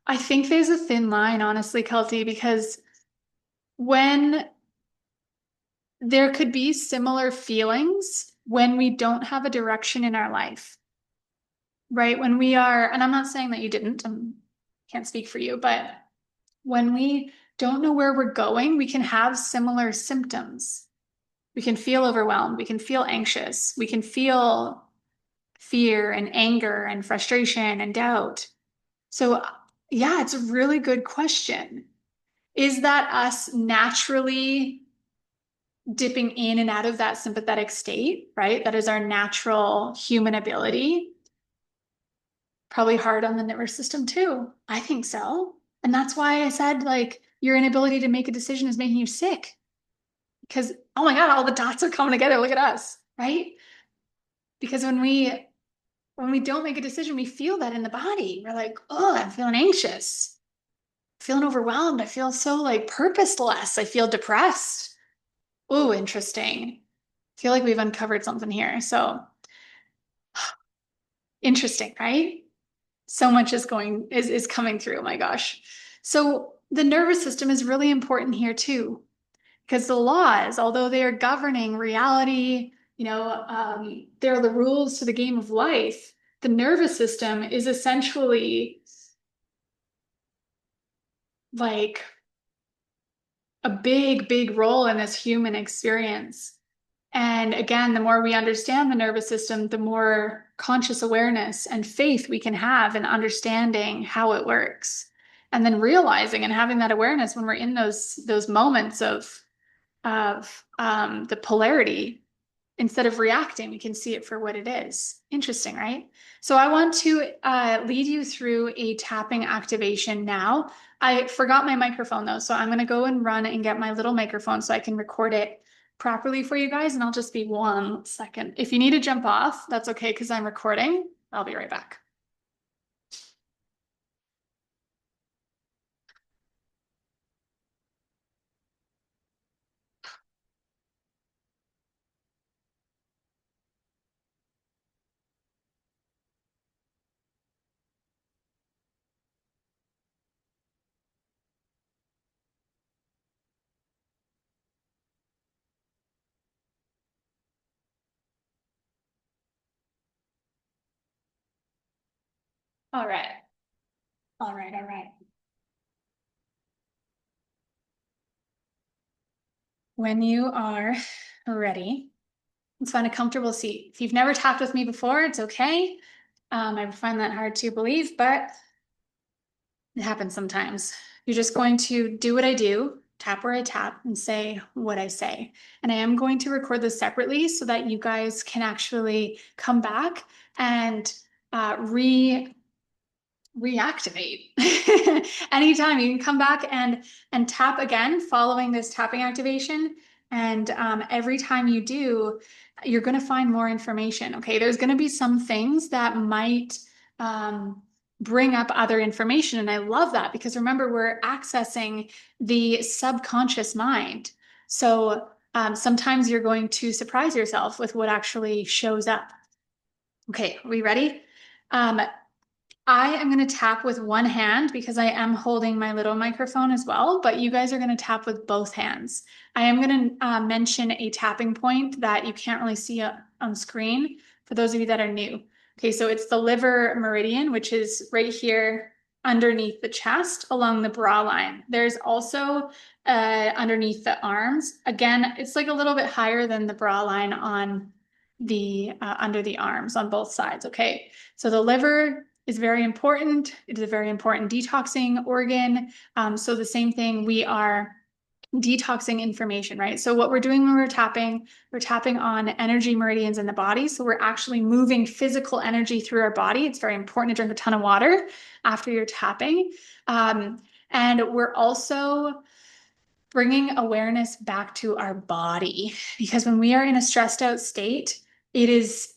Speaker 1: I think there's a thin line, honestly, Kelty, because when there could be similar feelings when we don't have a direction in our life, right? When we are, and I'm not saying that you didn't, I can't speak for you, but when we don't know where we're going, we can have similar symptoms. We can feel overwhelmed. We can feel anxious. We can feel fear and anger and frustration and doubt. So, yeah, it's a really good question. Is that us naturally dipping in and out of that sympathetic state, right? That is our natural human ability. Probably hard on the nervous system too. I think so. And that's why I said, like, your inability to make a decision is making you sick. Because, oh my God, all the dots are coming together. Look at us, right? Because when we don't make a decision, we feel that in the body. We're like, oh, I'm feeling anxious, feeling overwhelmed. I feel so like purposeless. I feel depressed. Oh, interesting. I feel like we've uncovered something here. So interesting, right? So much is coming through. Oh my gosh. So the nervous system is really important here too, because the laws, although they are governing reality, they're the rules to the game of life. The nervous system is essentially like a big, big role in this human experience. And again, the more we understand the nervous system, the more conscious awareness and faith we can have in understanding how it works. And then realizing and having that awareness when we're in those moments of the polarity, instead of reacting, we can see it for what it is. Interesting, right? So I want to lead you through a tapping activation now. I forgot my microphone though, so I'm going to go and run and get my little microphone so I can record it properly for you guys, and I'll just be 1 second. If you need to jump off, that's okay because I'm recording. I'll be right back. All right. All right. All right. When you are ready, let's find a comfortable seat. If you've never tapped with me before, it's okay. I find that hard to believe, but it happens sometimes. You're just going to do what I do, tap where I tap, and say what I say. And I am going to record this separately so that you guys can actually come back and reactivate. Anytime you can come back and tap again following this tapping activation. And every time you do, you're going to find more information. Okay, there's going to be some things that might bring up other information. And I love that because remember, we're accessing the subconscious mind. So sometimes you're going to surprise yourself with what actually shows up. Okay, are we ready? I am going to tap with one hand because I am holding my little microphone as well, but you guys are going to tap with both hands. I am going to mention a tapping point that you can't really see on screen for those of you that are new. Okay, so it's the liver meridian, which is right here underneath the chest along the bra line. There's also underneath the arms. Again, it's like a little bit higher than the bra line on the under the arms on both sides. Okay, so the liver is very important. It is a very important detoxing organ. So the same thing, we are detoxing information, right? So what we're doing when we're tapping on energy meridians in the body. So we're actually moving physical energy through our body. It's very important to drink a ton of water after you're tapping. And we're also bringing awareness back to our body, because when we are in a stressed out state, it is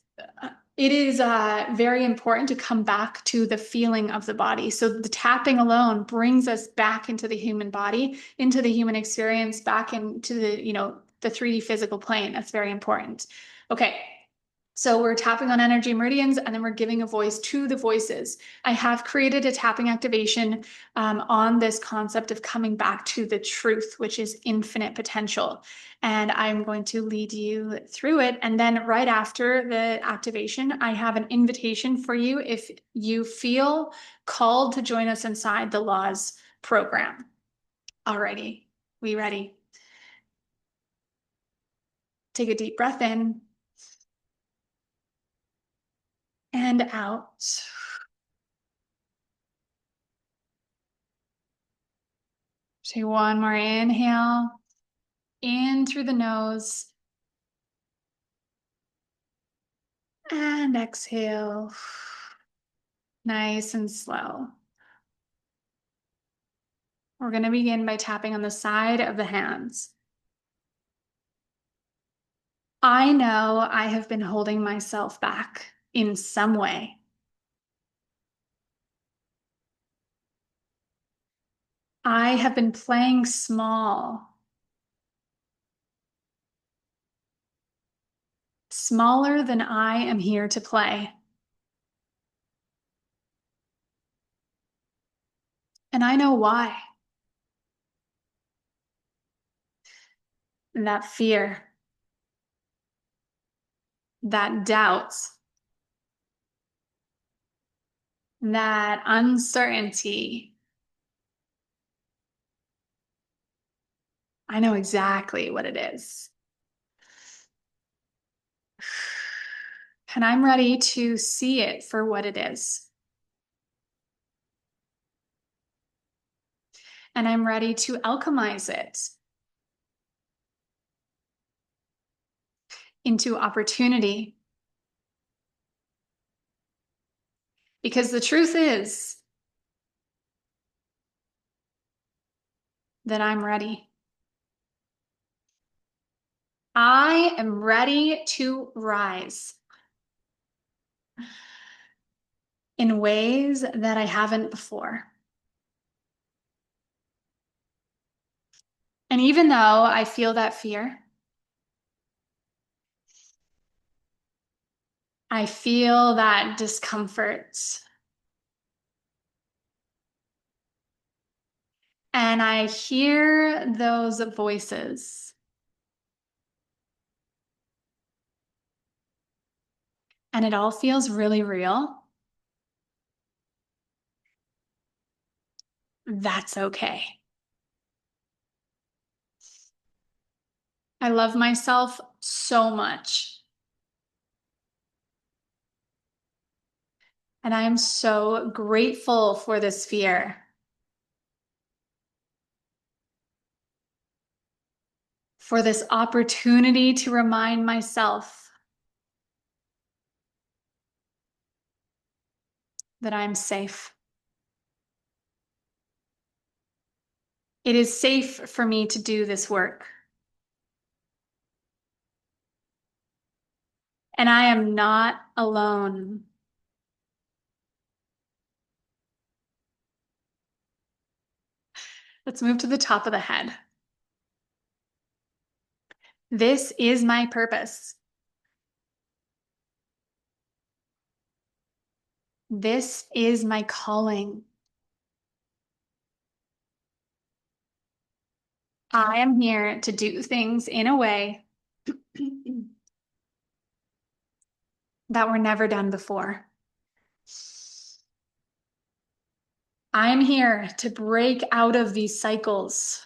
Speaker 1: very important to come back to the feeling of the body. So the tapping alone brings us back into the human body, into the human experience, back into the 3D physical plane. That's very important. Okay. So we're tapping on energy meridians, and then we're giving a voice to the voices. I have created a tapping activation on this concept of coming back to the truth, which is infinite potential. And I'm going to lead you through it. And then right after the activation, I have an invitation for you if you feel called to join us inside the Laws program. Alrighty, we ready? Take a deep breath in and out. Take one more inhale, in through the nose, and exhale, nice and slow. We're going to begin by tapping on the side of the hands. I know I have been holding myself back in some way. I have been playing small, smaller than I am here to play. And I know why. That fear, that doubt, that uncertainty. I know exactly what it is. And I'm ready to see it for what it is. And I'm ready to alchemize it into opportunity. Because the truth is that I'm ready. I am ready to rise in ways that I haven't before. And even though I feel that fear, I feel that discomfort, and I hear those voices, and it all feels really real. That's okay. I love myself so much. And I am so grateful for this fear, for this opportunity to remind myself that I'm safe. It is safe for me to do this work. And I am not alone. Let's move to the top of the head. This is my purpose. This is my calling. I am here to do things in a way that were never done before. I am here to break out of these cycles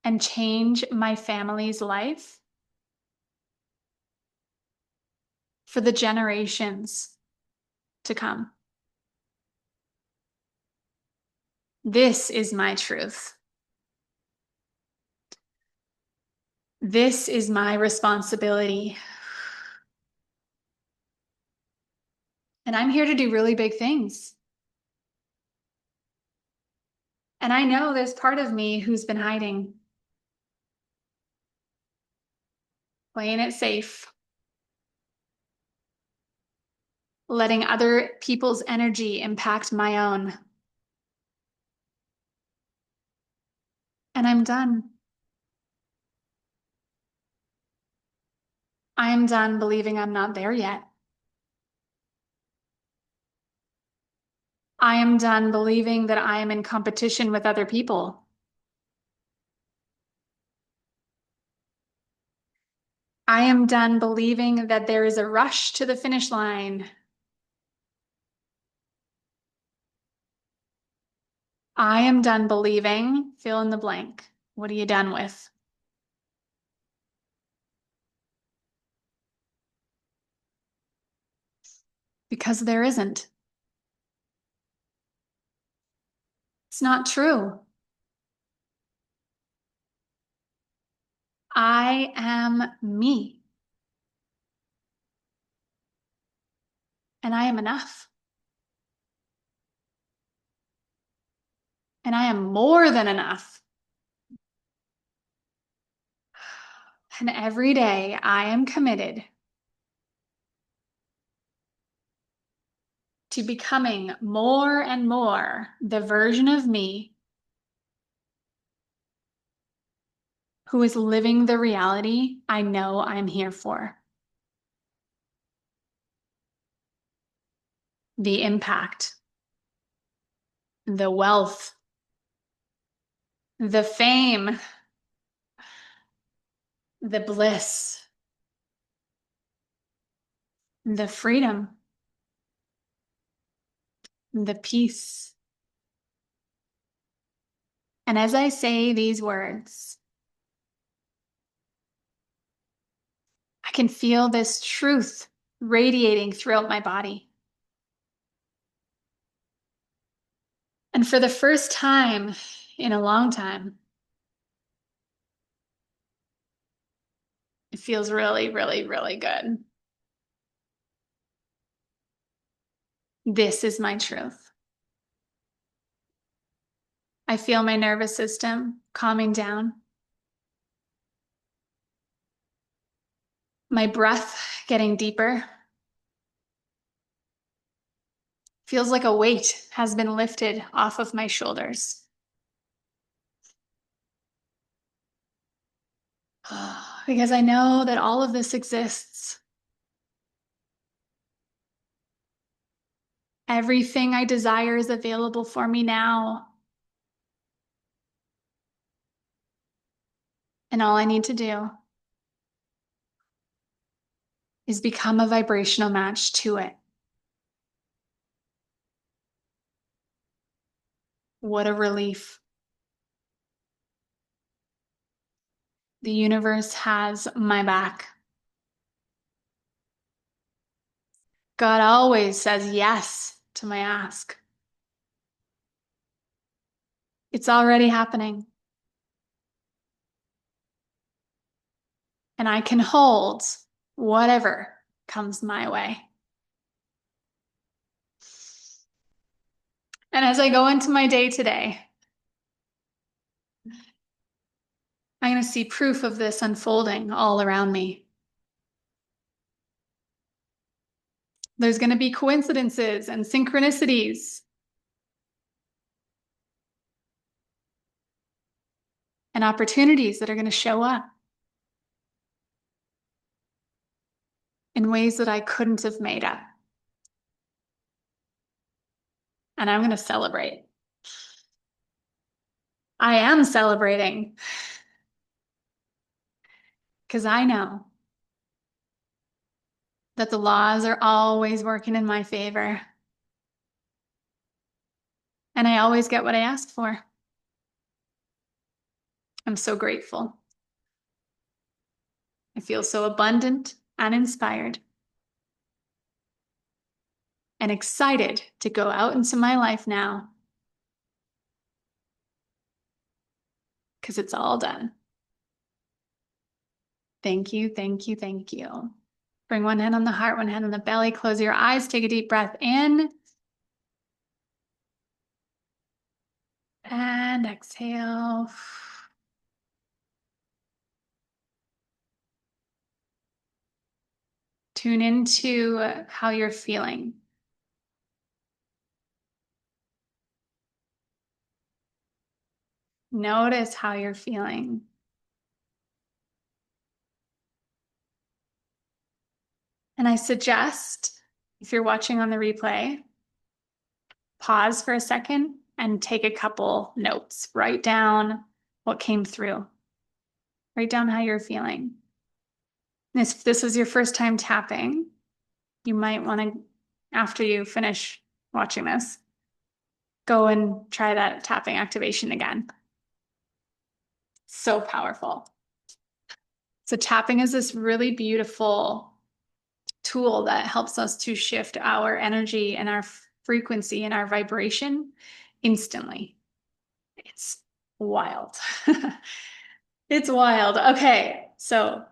Speaker 1: and change my family's life for the generations to come. This is my truth. This is my responsibility. And I'm here to do really big things. And I know there's part of me who's been hiding, playing it safe, letting other people's energy impact my own. And I'm done. I am done believing I'm not there yet. I am done believing that I am in competition with other people. I am done believing that there is a rush to the finish line. I am done believing, fill in the blank. What are you done with? Because there isn't. It's not true. I am me. And I am enough. And I am more than enough. And every day I am committed to becoming more and more the version of me who is living the reality I know I'm here for. The impact, the wealth, the fame, the bliss, the freedom, the peace. And as I say these words, I can feel this truth radiating throughout my body. And for the first time in a long time, it feels really, really, really good. This is my truth. I feel my nervous system calming down, my breath getting deeper. Feels like a weight has been lifted off of my shoulders. Because I know that all of this exists. Everything I desire is available for me now. And all I need to do is become a vibrational match to it. What a relief. The universe has my back. God always says yes to my ask. It's already happening. And I can hold whatever comes my way. And as I go into my day today, I'm going to see proof of this unfolding all around me. There's going to be coincidences and synchronicities and opportunities that are going to show up in ways that I couldn't have made up. And I'm going to celebrate. I am celebrating because I know that the laws are always working in my favor. And I always get what I ask for. I'm so grateful. I feel so abundant and inspired and excited to go out into my life now because it's all done. Thank you, thank you, thank you. Bring one hand on the heart, one hand on the belly. Close your eyes. Take a deep breath in. And exhale. Tune into how you're feeling. Notice how you're feeling. And I suggest, if you're watching on the replay, pause for a second and take a couple notes. Write down what came through. Write down how you're feeling. And if this was your first time tapping, you might want to, after you finish watching this, go and try that tapping activation again. So powerful. So tapping is this really beautiful tool that helps us to shift our energy and our frequency and our vibration instantly. It's wild. It's wild. Okay, so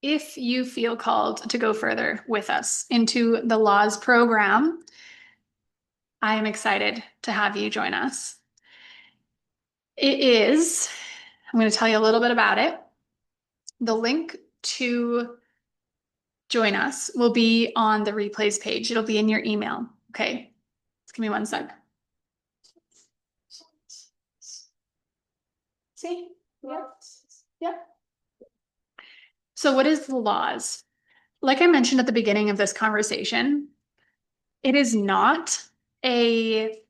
Speaker 1: if you feel called to go further with us into the Laws program, I am excited to have you join us. It is, I'm going to tell you a little bit about it. The link to join us will be on the replays page. It'll be in your email. Okay. Just give me one sec. See? Yeah. Yeah. So what is the laws? Like I mentioned at the beginning of this conversation, it is not a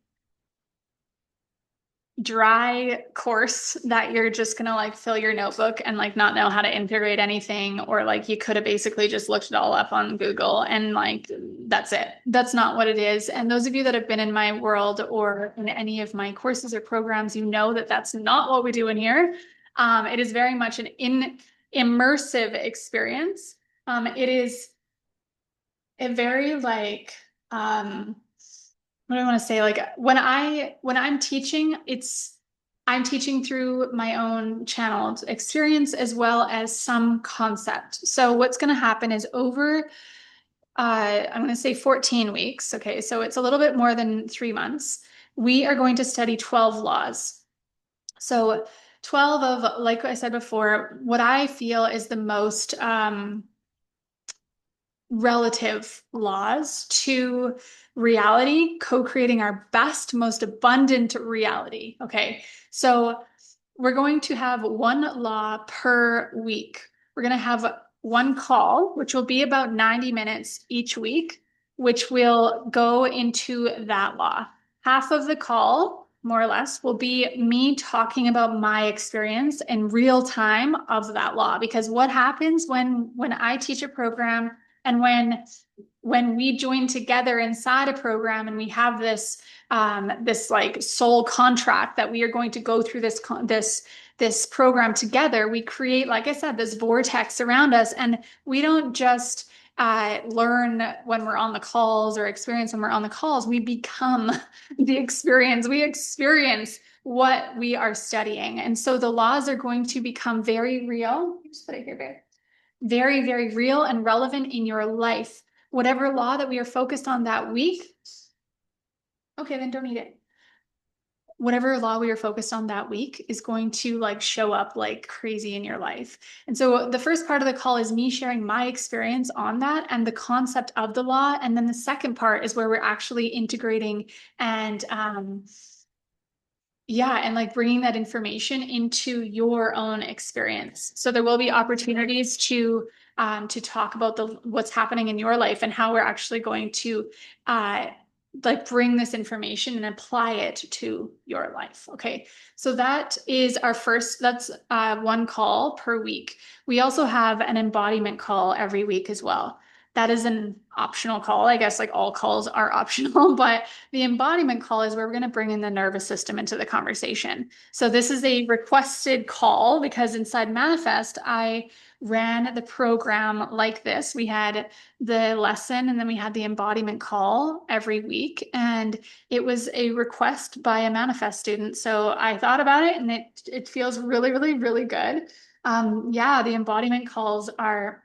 Speaker 1: dry course that you're just gonna like fill your notebook and like not know how to integrate anything, or like you could have basically just looked it all up on Google and like that's it. That's not what it is. And those of you that have been in my world or in any of my courses or programs, you know that that's not what we do in here. It is very much an immersive experience. It is a very like what do I want to say? Like when I'm teaching, I'm teaching through my own channeled experience as well as some concept. So what's going to happen is over I'm going to say 14 weeks. Okay, so it's a little bit more than 3 months. We are going to study 12 laws. So 12 of, like I said before, what I feel is the most relative laws to reality, co-creating our best, most abundant reality. Okay, so we're going to have one law per week. We're going to have one call, which will be about 90 minutes each week, which will go into that law. Half of the call, more or less, will be me talking about my experience in real time of that law. Because what happens when I teach a program and when we join together inside a program and we have this this like soul contract that we are going to go through this program together, we create, like I said, this vortex around us, and we don't just learn when we're on the calls or experience when we're on the calls. We become the experience. We experience what we are studying, and so the laws are going to become very real. Just put it here, babe. Very, very real and relevant in your life. Whatever law that we are focused on that week, okay, then don't eat it. Whatever law we are focused on that week is going to like show up like crazy in your life. And so the first part of the call is me sharing my experience on that and the concept of the law. And then the second part is where we're actually integrating and yeah, and like bringing that information into your own experience. So there will be opportunities to talk about what's happening in your life and how we're actually going to like bring this information and apply it to your life. Okay, so that is our first. That's one call per week. We also have an embodiment call every week as well. That is an optional call. I guess like all calls are optional, but the embodiment call is where we're going to bring in the nervous system into the conversation. So this is a requested call because inside Manifest, I ran the program like this. We had the lesson and then we had the embodiment call every week. And it was a request by a manifest student. So I thought about it and it feels really, really, really good. Yeah, the embodiment calls are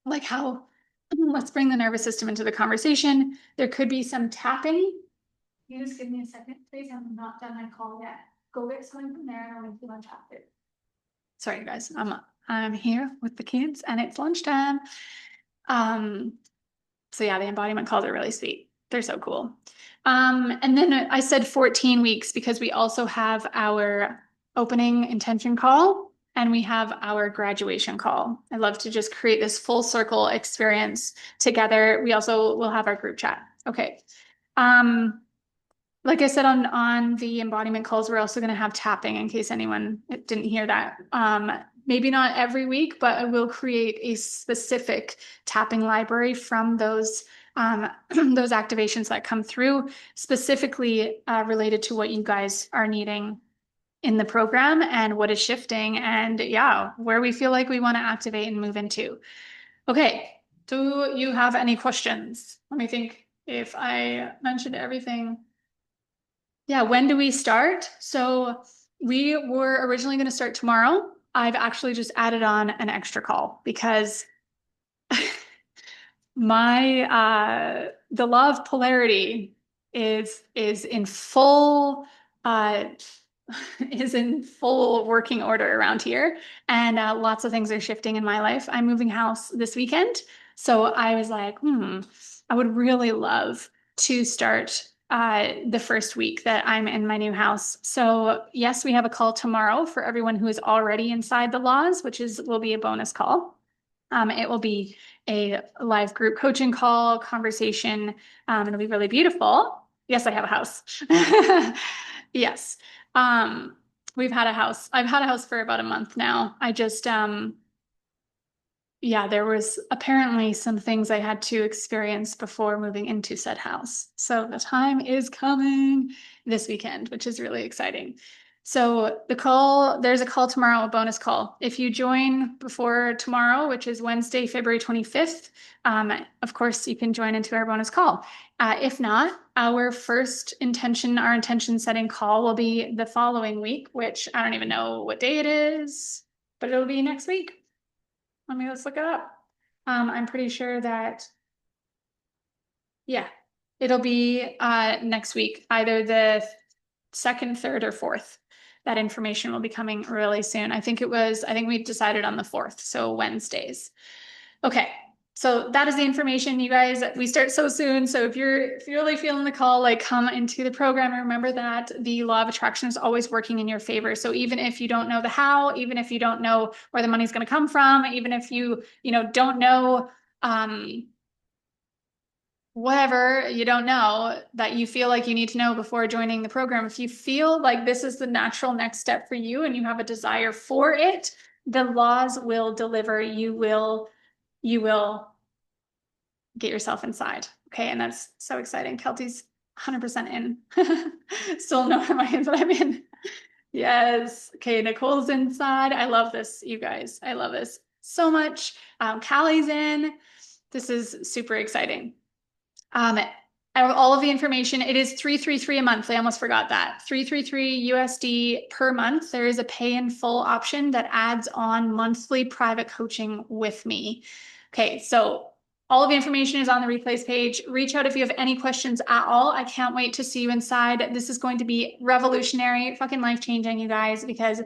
Speaker 1: like how let's bring the nervous system into the conversation. There could be some tapping. You just give me a second, please. I'm not done my call yet. Go get something from there. I don't want to lunch after. Sorry, guys. I'm here with the kids and it's lunchtime. Um, so yeah, the embodiment calls are really sweet. They're so cool. And then I said 14 weeks because we also have our opening intention call and we have our graduation call. I love to just create this full circle experience together. We also will have our group chat. Okay. Like I said on the embodiment calls, we're also going to have tapping in case anyone didn't hear that. Maybe not every week, but I will create a specific tapping library from those those activations that come through, specifically related to what you guys are needing in the program and what is shifting and yeah, where we feel like we want to activate and move into. Okay, do you have any questions? Let me think if I mentioned everything. Yeah, when do we start? So we were originally going to start tomorrow. I've actually just added on an extra call because my the law of polarity is in full uh is in full working order around here and lots of things are shifting in my life. I'm moving house this weekend, so I was like, I would really love to start the first week that I'm in my new house. So yes, we have a call tomorrow for everyone who is already inside the laws, which will be a bonus call. It will be a live group coaching call, conversation. It'll be really beautiful. Yes, I have a house. Yes. We've had a house. I've had a house for about a month now. I just, yeah, there was apparently some things I had to experience before moving into said house. So the time is coming this weekend, which is really exciting. So there's a call tomorrow, a bonus call. If you join before tomorrow, which is Wednesday, February 25th, of course, you can join into our bonus call. If not, our our intention setting call will be the following week, which I don't even know what day it is, but it'll be next week. Let's look it up. I'm pretty sure that, yeah, it'll be next week, either the second, third, or fourth. That information will be coming really soon. I think we decided on the 4th, so Wednesdays. Okay, so that is the information, you guys. We start so soon. So if you're really feeling the call, like come into the program, remember that the law of attraction is always working in your favor. So even if you don't know the how, even if you don't know where the money's going to come from, even if you don't know whatever you don't know that you feel like you need to know before joining the program, if you feel like this is the natural next step for you and you have a desire for it, the laws will deliver. You will get yourself inside. Okay. And that's so exciting. Kelty's 100% in. Still no mind, but I'm in. Yes. Okay. Nicole's inside. I love this, you guys. I love this so much. Callie's in. This is super exciting. All of the information, it is $333 a month. I almost forgot that. $333 USD per month. There is a pay in full option that adds on monthly private coaching with me. Okay, so all of the information is on the replays page. Reach out if you have any questions at all. I can't wait to see you inside. This is going to be revolutionary, fucking life-changing, you guys, because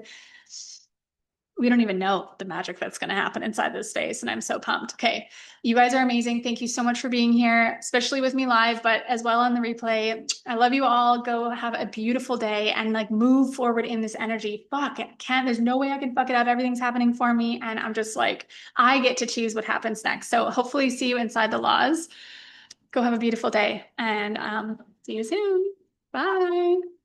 Speaker 1: we don't even know the magic that's going to happen inside this space. And I'm so pumped. Okay. You guys are amazing. Thank you so much for being here, especially with me live, but as well on the replay. I love you all. Go have a beautiful day and like move forward in this energy. Fuck, there's no way I can fuck it up. Everything's happening for me. And I'm just like, I get to choose what happens next. So hopefully see you inside the laws. Go have a beautiful day and see you soon. Bye.